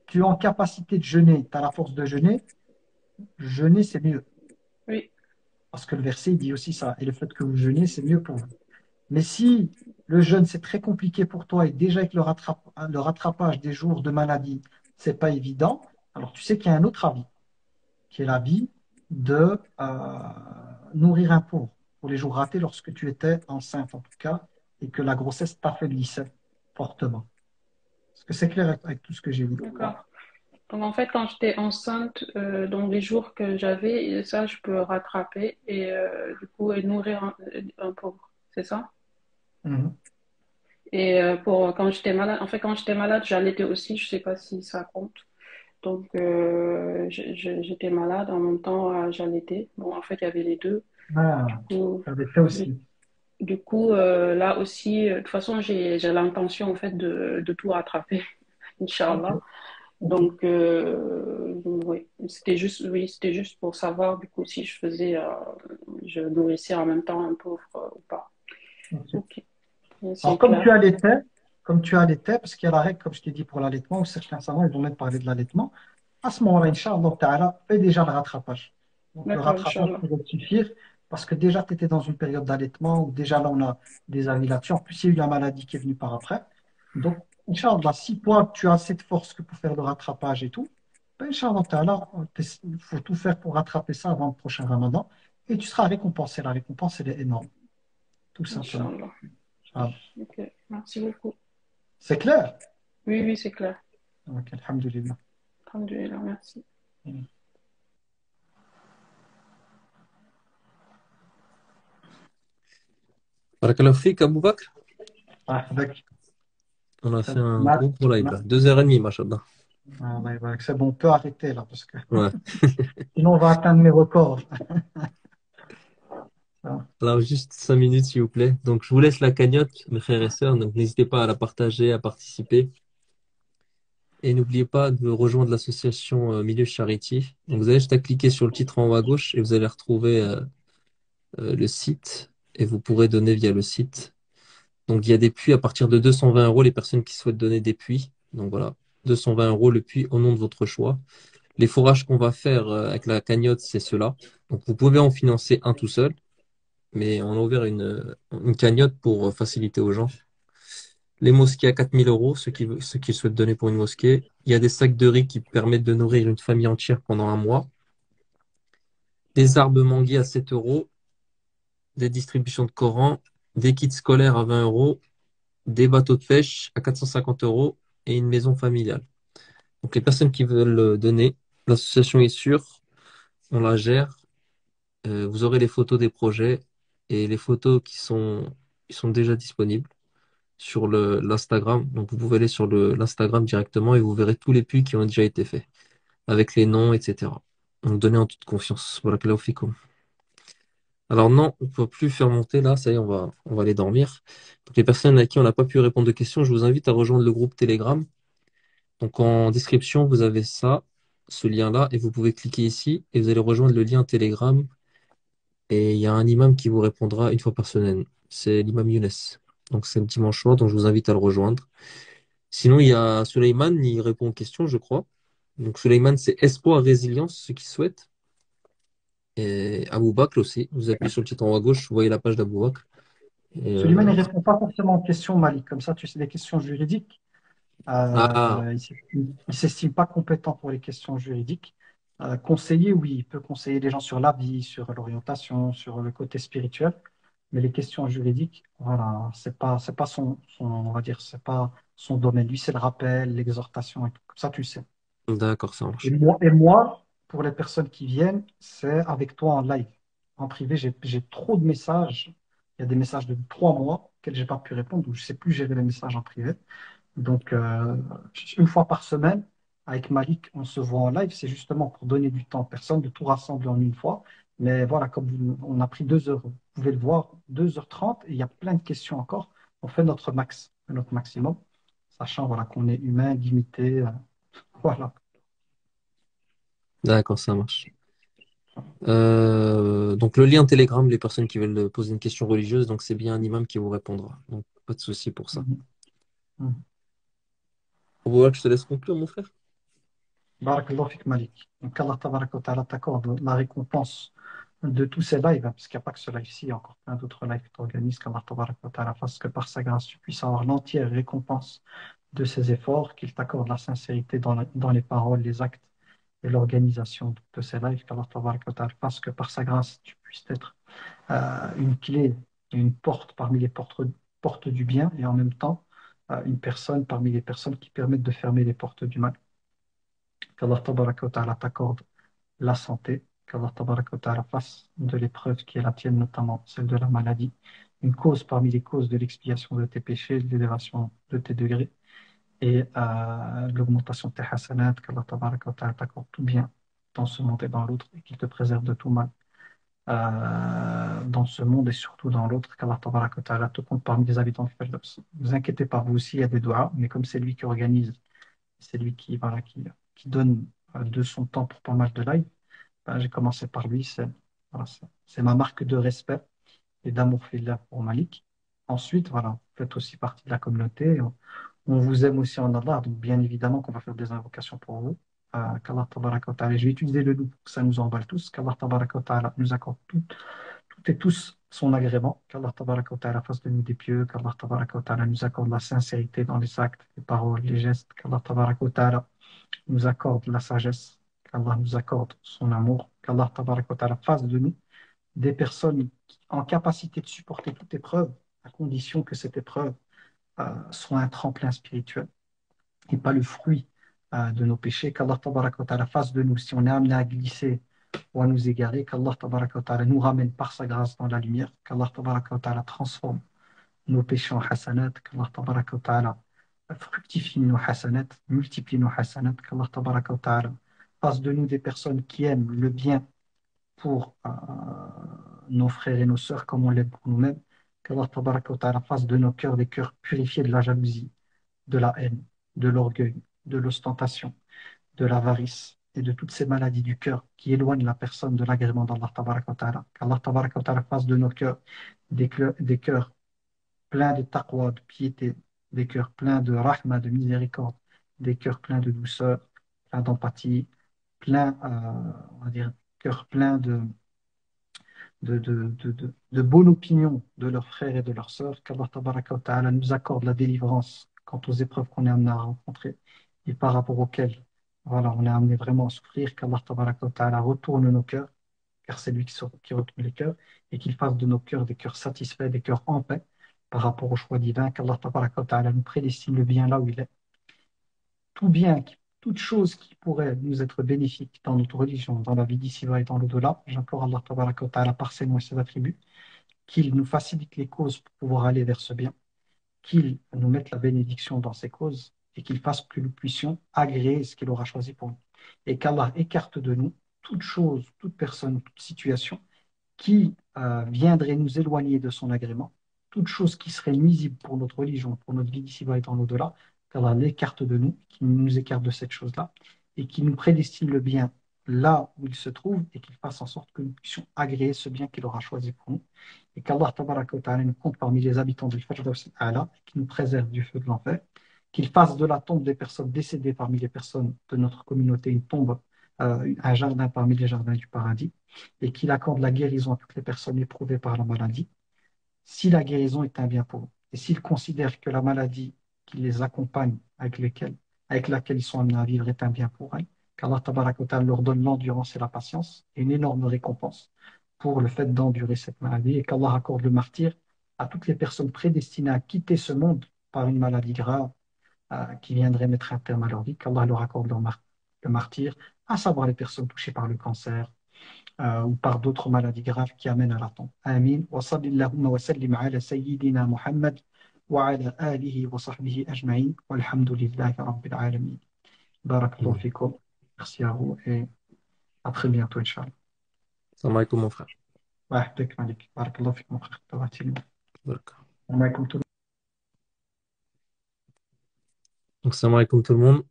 tu es en capacité de jeûner, tu as la force de jeûner, c'est mieux. Oui, Parce que le verset dit aussi ça. Et le fait que vous jeûnez, c'est mieux pour vous. Mais si le jeûne, c'est très compliqué pour toi et déjà avec le rattrapage des jours de maladie, c'est pas évident, Alors, tu sais qu'il y a un autre avis, qui est l'avis de nourrir un pauvre pour les jours ratés lorsque tu étais enceinte, en tout cas, et que la grossesse t'affaiblissait fortement. Est-ce que c'est clair avec tout ce que j'ai dit? D'accord. Donc en fait, quand j'étais enceinte, donc les jours que j'avais, et ça, je peux rattraper et du coup et nourrir un pauvre, c'est ça? Mhm. Et pour quand j'étais malade, en fait, quand j'étais malade, j'allaitais aussi. Je sais pas si ça compte. Donc j'étais malade en même temps, j'allaitais. Bon, en fait, il y avait les deux. Du Ah, coup, j'avais fait du, aussi. du coup là aussi, de toute façon, j'ai l'intention en fait de tout rattraper, Ok, Inch'Allah. ok. Donc, oui, c'était juste pour savoir du coup si je nourrissais en même temps un pauvre ou pas. Ok. Ok, c'est Alors, comme tu clair. allaitais, comme tu allaitais, parce qu'il y a la règle, comme je t'ai dit, pour l'allaitement, où certains savants, ils vont même parler de l'allaitement, à ce moment-là, Inch'Allah ta'ala, fais déjà le rattrapage. Donc, le D'accord, rattrapage Inch'Allah. pourrait te suffire, parce que déjà, tu étais dans une période d'allaitement, où déjà là, on a des avis là-dessus. En plus, il y a eu la maladie qui est venue par après. Donc, Inch'Allah, si toi, tu as assez de force que pour faire le rattrapage et tout, ben, Inch'Allah ta'ala, il faut tout faire pour rattraper ça avant le prochain Ramadan, et tu seras récompensé. La récompense, elle est énorme, tout simplement. Inch'Allah. Ah. Ok, merci beaucoup. C'est clair? Oui, oui, c'est clair. Ok, alhamdulillah. Alhamdulillah, merci. Barakallahu fik, Abou Bakr. Ah, avec, On a c'est fait un ma- gros pour live ma- là. 2h30, machallah. ah, ouais, ouais, c'est bon, on peut arrêter là, parce que Ouais. sinon on va atteindre mes records. Ah, Alors, juste 5 minutes, s'il vous plaît. Donc, je vous laisse la cagnotte, mes frères et sœurs. Donc, n'hésitez pas à la partager, à participer. Et n'oubliez pas de rejoindre l'association Milieu Charity. Donc, vous avez juste à cliquer sur le titre en haut à gauche et vous allez retrouver le site. Et vous pourrez donner via le site. Donc, il y a des puits à partir de 220 euros, les personnes qui souhaitent donner des puits. Donc, voilà, 220 euros le puits au nom de votre choix. Les fourrages qu'on va faire avec la cagnotte, c'est cela. Donc, vous pouvez en financer un tout seul, mais on a ouvert une cagnotte pour faciliter aux gens. Les mosquées à 4 000 euros, ceux qui souhaitent donner pour une mosquée. Il y a des sacs de riz qui permettent de nourrir une famille entière pendant un mois. Des arbres manguiers à 7 euros. Des distributions de Coran. Des kits scolaires à 20 euros. Des bateaux de pêche à 450 euros. Et une maison familiale. Donc les personnes qui veulent donner, l'association est sûre, on la gère. Vous aurez les photos des projets et les photos qui sont déjà disponibles sur l'Instagram. Donc vous pouvez aller sur l'Instagram directement et vous verrez tous les puits qui ont déjà été faits, avec les noms, etc. Donc donnez en toute confiance. Voilà, fikum. Alors non, on ne peut plus faire monter là, ça y est, on va aller dormir. Donc les personnes à qui on n'a pas pu répondre de questions, je vous invite à rejoindre le groupe Telegram. Donc en description, vous avez ça, ce lien-là, et vous pouvez cliquer ici et vous allez rejoindre le lien Telegram. Et il y a un imam qui vous répondra une fois par semaine. C'est l'imam Younes. Donc c'est le dimanche soir, donc je vous invite à le rejoindre. Sinon, il y a Suleiman, il répond aux questions, je crois. Donc Suleiman, c'est espoir, résilience, ceux qui souhaitent. Et Abou Bakr aussi. Vous appuyez sur le titre en haut à gauche, vous voyez la page d'Abou Bakr. Et, Suleiman, il ne répond pas forcément aux questions, Malik. Comme ça, tu sais, des questions juridiques. Ah, Il s'estime pas compétent pour les questions juridiques. Conseiller, oui, il peut conseiller les gens sur la vie, sur l'orientation, sur le côté spirituel. Mais les questions juridiques, voilà, c'est pas on va dire, c'est pas son domaine. Lui, c'est le rappel, l'exhortation et tout. Comme ça, tu le sais. d'accord, ça marche. Et moi, pour les personnes qui viennent, c'est avec toi en live. En privé, j'ai trop de messages. Il y a des messages de 3 mois auxquels j'ai pas pu répondre, ou je sais plus gérer les messages en privé. Donc, une fois par semaine, avec Malik, on se voit en live. C'est justement pour donner du temps aux personnes de tout rassembler en une fois. Mais voilà, on a pris 2 heures, vous pouvez le voir, 2h30, et il y a plein de questions encore. On fait notre maximum, sachant voilà, qu'on est humain, limité. Voilà. D'accord, ça marche. Donc le lien Telegram, les personnes qui veulent poser une question religieuse, donc c'est bien un imam qui vous répondra. Donc pas de souci pour ça. Mhm. Mhm. Abou Bakr, je te laisse conclure, mon frère. Barakallahu fik Malik. Donc Allah tabaraka wa ta'ala t'accorde la récompense de tous ces lives, hein, parce qu'il n'y a pas que ce live-ci, il y a encore plein d'autres lives que tu organises, qu'Allah tabaraka wa ta'ala fasse que par sa grâce, tu puisses avoir l'entière récompense de ces efforts, qu'il t'accorde la sincérité dans les paroles, les actes et l'organisation de ces lives, qu'Allah tabaraka wa ta'ala fasse que par sa grâce, tu puisses être une clé, une porte parmi les portes du bien et en même temps une personne parmi les personnes qui permettent de fermer les portes du mal. Qu'Allah tabaraka wa ta'ala t'accorde la santé, qu'Allah tabaraka wa ta'ala fasse de l'épreuve qui est la tienne, notamment celle de la maladie, une cause parmi les causes de l'expiation de tes péchés, de l'élévation de tes degrés et l'augmentation de tes hasanat, qu'Allah tabaraka wa ta'ala t'accorde tout bien dans ce monde et dans l'autre et qu'il te préserve de tout mal dans ce monde et surtout dans l'autre, qu'Allah tabaraka wa ta'ala te compte parmi les habitants du Firdaus. Ne vous inquiétez pas, vous aussi, il y a des doigts, mais comme c'est lui qui organise, c'est lui qui, voilà, qui donne de son temps pour pas mal de lives, ben, j'ai commencé par lui, voilà, c'est ma marque de respect et d'amour fillah pour Malik. Ensuite, voilà, vous faites aussi partie de la communauté. On vous aime aussi en Allah, donc bien évidemment qu'on va faire des invocations pour vous. Qu'Allah tabaraka wa ta'ala, je vais utiliser le nous pour que ça nous emballe tous, qu'Allah tabaraka wa ta'ala nous accorde toutes et tous son agrément, qu'Allah tabaraka wa ta'ala fasse de nous des pieux, qu'Allah tabaraka wa ta'ala nous accorde la sincérité dans les actes, les paroles, les gestes, qu'Allah tabaraka wa ta'ala nous accorde la sagesse, qu'Allah nous accorde son amour, qu'Allah tabaraka wa ta'ala fasse de nous des personnes en capacité de supporter toute épreuve, à condition que cette épreuve soit un tremplin spirituel et pas le fruit de nos péchés, qu'Allah tabaraka wa ta'ala fasse de nous, si on est amené à glisser ou à nous égarer, qu'Allah tabaraka wa ta'ala nous ramène par sa grâce dans la lumière, qu'Allah tabaraka wa ta'ala transforme nos péchés en hasanat, qu'Allah tabaraka wa ta'ala fructifie nos hasanat, multiplie nos hasanat, qu'Allah tabaraka wa ta'ala fasse de nous des personnes qui aiment le bien pour nos frères et nos sœurs comme on l'aime pour nous-mêmes, qu'Allah tabaraka wa ta'ala fasse de nos cœurs des cœurs purifiés de la jalousie, de la haine, de l'orgueil, de l'ostentation, de l'avarice et de toutes ces maladies du cœur qui éloignent la personne de l'agrément d'Allah tabaraka wa ta'ala. Qu'Allah tabaraka wa ta'ala fasse de nos cœurs des cœurs pleins de taqwa, de piété, des cœurs pleins de rahma, de miséricorde, des cœurs pleins de douceur, pleins d'empathie, pleins, on va dire, cœurs pleins de bonne opinion de leurs frères et de leurs sœurs, qu'Allah tabaraka wa ta'ala nous accorde la délivrance quant aux épreuves qu'on est amené à rencontrer et par rapport auxquelles voilà, on est amené vraiment à souffrir, qu'Allah tabaraka wa ta'ala retourne nos cœurs, car c'est lui qui retourne les cœurs, et qu'il fasse de nos cœurs des cœurs satisfaits, des cœurs en paix par rapport au choix divin, qu'Allah tabaraka wa ta'ala nous prédestine le bien là où il est. Tout bien, toute chose qui pourrait nous être bénéfique dans notre religion, dans la vie d'ici-bas et dans l'au-delà, j'implore Allah tabaraka wa ta'ala par ses noms et ses attributs, qu'il nous facilite les causes pour pouvoir aller vers ce bien, qu'il nous mette la bénédiction dans ces causes et qu'il fasse que nous puissions agréer ce qu'il aura choisi pour nous. Et qu'Allah écarte de nous toute chose, toute personne, toute situation qui viendrait nous éloigner de son agrément, toute chose qui serait nuisible pour notre religion, pour notre vie d'ici-bas et dans l'au-delà, qu'Allah l'écarte de nous, qu'il nous écarte de cette chose-là et qu'il nous prédestine le bien là où il se trouve et qu'il fasse en sorte que nous puissions agréer ce bien qu'il aura choisi pour nous et qu'Allah tabaraka wa ta'ala nous compte parmi les habitants du Firdaus al-A'la, qu'il nous préserve du feu de l'enfer, qu'il fasse de la tombe des personnes décédées parmi les personnes de notre communauté une tombe, un jardin parmi les jardins du paradis, et qu'il accorde la guérison à toutes les personnes éprouvées par la maladie, si la guérison est un bien pour eux. Et s'ils considèrent que la maladie qui les accompagne, avec laquelle ils sont amenés à vivre, est un bien pour elles, qu'Allah tabaraka wa ta'ala leur donne l'endurance et la patience et une énorme récompense pour le fait d'endurer cette maladie et qu'Allah accorde le martyr à toutes les personnes prédestinées à quitter ce monde par une maladie grave qui viendrait mettre un terme à leur vie, qu'Allah leur accorde le martyr, à savoir les personnes touchées par le cancer ou par d'autres maladies graves qui amènent à la tombe. Amin. Wa sallallahu wa sallim ala sayyidina Muhammad wa ala alihi wa sahbihi ajma'in. Walhamdulillahi rabbil alamin. Barakallahu fikum. Merci à vous et à très bientôt, Inch'Allah. Salam alaikum, mon frère. Wa ahdak malik. Barakallahu fikum, frère. Tawatil. D'accord. Salam alaikum tout le Donc, salam alaikum tout le monde.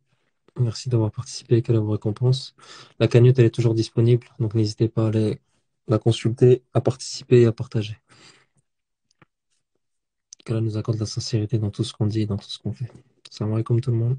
Merci d'avoir participé. Quelle vos récompenses. La cagnotte, elle est toujours disponible. Donc, n'hésitez pas à aller la consulter, à participer et à partager. Qu'Allah nous accorde la sincérité dans tout ce qu'on dit et dans tout ce qu'on fait. Salam alaikum tout le monde.